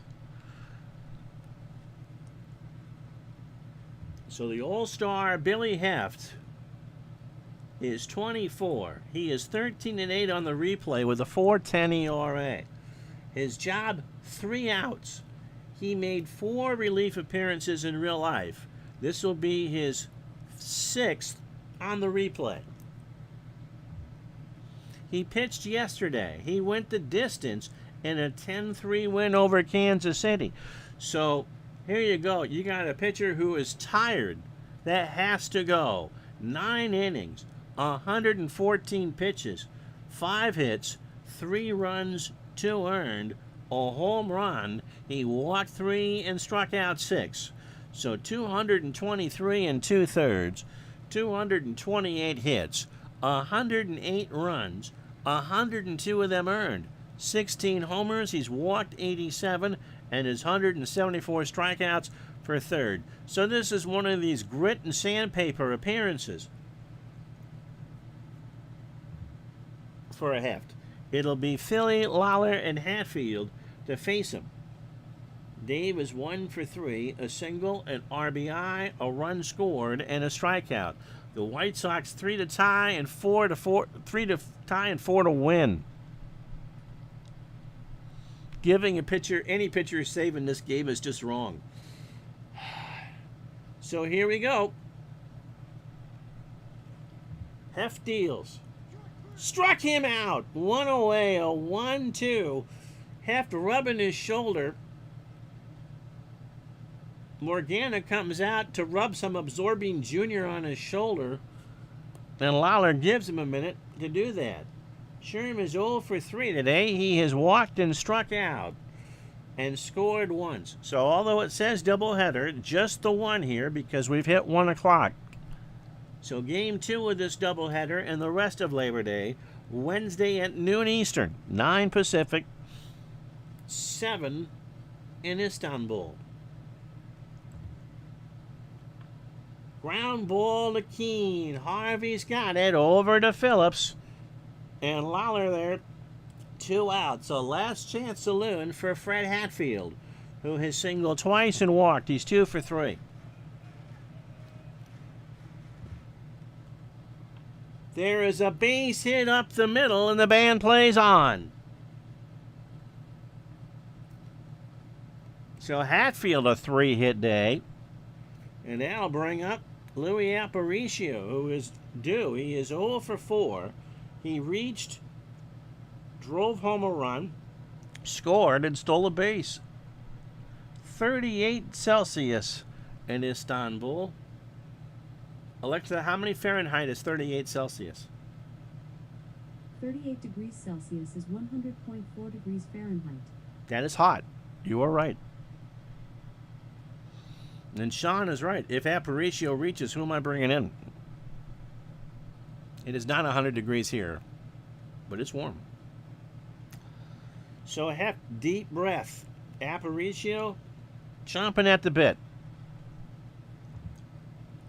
So the All-Star Billy Heft is 24. He is 13-8 on the replay with a 4.10 ERA. His job, 3 outs. He made 4 relief appearances in real life. This will be his 6th on the replay. He pitched yesterday. He went the distance in a 10-3 win over Kansas City. So here you go. You got a pitcher who is tired. That has to go. 9 innings, 114 pitches, 5 hits, 3 runs, 2 earned, a home run. He walked 3 and struck out 6. So 223 2/3, 228 hits, 108 runs, 102 of them earned, 16 homers. He's walked 87 and his 174 strikeouts for third. So this is one of these grit and sandpaper appearances for a Heft. It'll be Philly, Lawler, and Hatfield to face him. Dave is 1 for 3, a single, an RBI, a run scored, and a strikeout. The White Sox 3 to tie and 3 to tie and 4 to win. Giving a pitcher, any pitcher a save in this game is just wrong. So here we go. Heft deals. Struck him out. One away, a 1-2. Heft rubbing his shoulder. Morgana comes out to rub some Absorbing Jr. on his shoulder. And Lawler gives him a minute to do that. Sherm is 0 for 3 today. He has walked and struck out and scored once. So although it says doubleheader, just the one here because we've hit 1 o'clock. So game 2 of this doubleheader and the rest of Labor Day, Wednesday at noon Eastern, 9 Pacific, 7 in Istanbul. Ground ball to Keene. Harvey's got it over to Phillips. And Lawler there, 2 out. So last chance saloon for Fred Hatfield, who has singled twice and walked. He's 2 for 3. There is a base hit up the middle, and the band plays on. So Hatfield a 3-hit day. And that'll bring up Louis Aparicio, who is due. He is 0 for 4. He reached, drove home a run, scored, and stole a base. 38 Celsius in Istanbul. Alexa, how many Fahrenheit is 38 Celsius? 38 degrees Celsius is 100.4 degrees Fahrenheit. That is hot. You are right. And Sean is right. If Aparicio reaches, who am I bringing in? It is not 100 degrees here, but it's warm. So Heft, deep breath. Aparicio, chomping at the bit.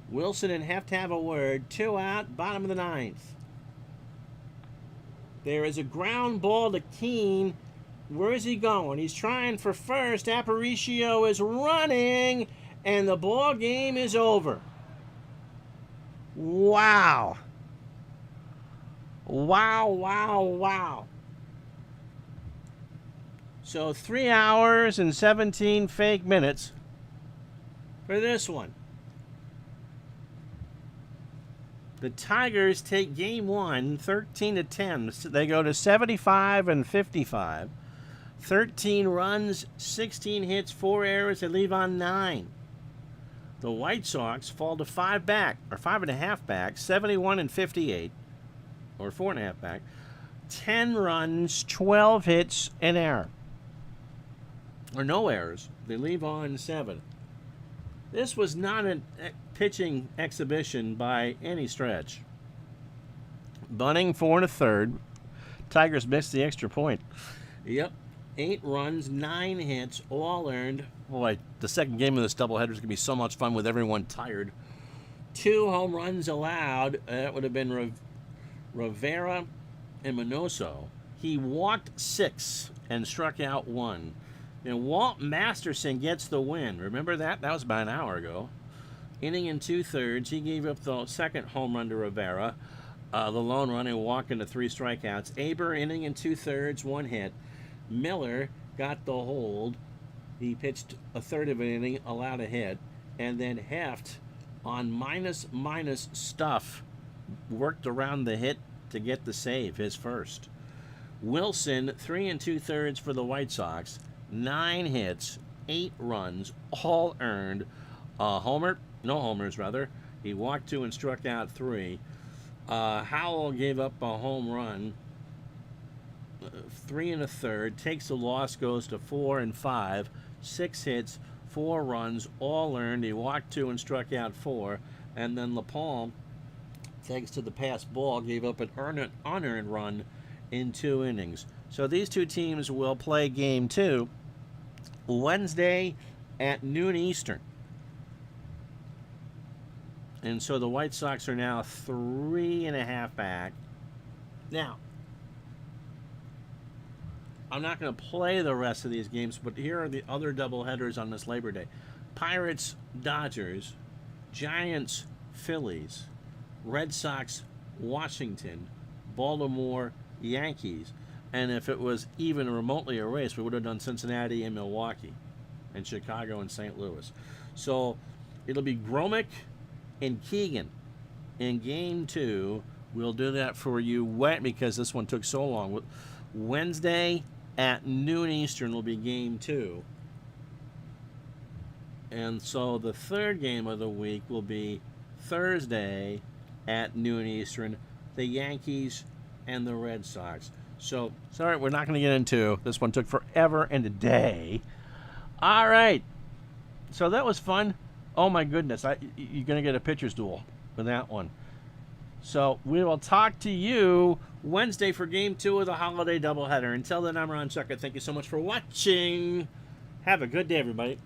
Wilson and Heft have a word. 2 out, bottom of the 9th. There is a ground ball to Keene. Where is he going? He's trying for first. Aparicio is running, and the ball game is over. Wow. Wow, wow, wow. So 3 hours and 17 fake minutes for this one. The Tigers take game 1, 13-10. They go to 75 and 55. 13 runs, 16 hits, 4 errors. They leave on 9. The White Sox fall to 5 back, or 5.5 back, 71 and 58, or 4.5 back. 10 runs, 12 hits, an error. Or no errors. They leave on 7. This was not a pitching exhibition by any stretch. Bunning 4 1/3. Tigers missed the extra point. Yep. 8 runs, 9 hits, all earned. Boy, the second game of this doubleheader is going to be so much fun with everyone tired. 2 home runs allowed. That would have been Rivera and Minoso. He walked 6 and struck out 1. And Walt Masterson gets the win. Remember that? That was about an hour ago. Inning and 2/3. He gave up the second home run to Rivera. The lone run and walked into 3 strikeouts. Aber, inning and 2/3, 1 hit. Miller got the hold. He pitched a third of an inning, allowed a hit. And then Heft, on minus stuff, worked around the hit to get the save, his first. Wilson, 3 2/3 for the White Sox. 9 hits, 8 runs, all earned. No homers, rather. He walked 2 and struck out 3. Howell gave up a home run, 3 1/3. Takes the loss, goes to 4 and 5. 6 hits, 4 runs, all earned. He walked 2 and struck out 4. And then LaPalme, thanks to the pass ball, gave up an unearned run in 2 innings. So these 2 teams will play game 2 Wednesday at noon Eastern. And so the White Sox are now 3.5 back. Now, I'm not going to play the rest of these games, but here are the other doubleheaders on this Labor Day. Pirates, Dodgers, Giants, Phillies, Red Sox, Washington, Baltimore, Yankees. And if it was even remotely a race, we would have done Cincinnati and Milwaukee and Chicago and St. Louis. So it'll be Gromick and Keegan in game 2. We'll do that for you because this one took so long. Wednesday at noon Eastern will be game 2. And so the third game of the week will be Thursday at noon Eastern, the Yankees and the Red Sox. So, sorry, we're not going to get into this one. Took forever and a day. All right. So that was fun. Oh, my goodness. You're going to get a pitcher's duel with that one. So we will talk to you Wednesday for game 2 of the holiday doubleheader. Until then, I'm Ron Sucker. Thank you so much for watching. Have a good day, everybody.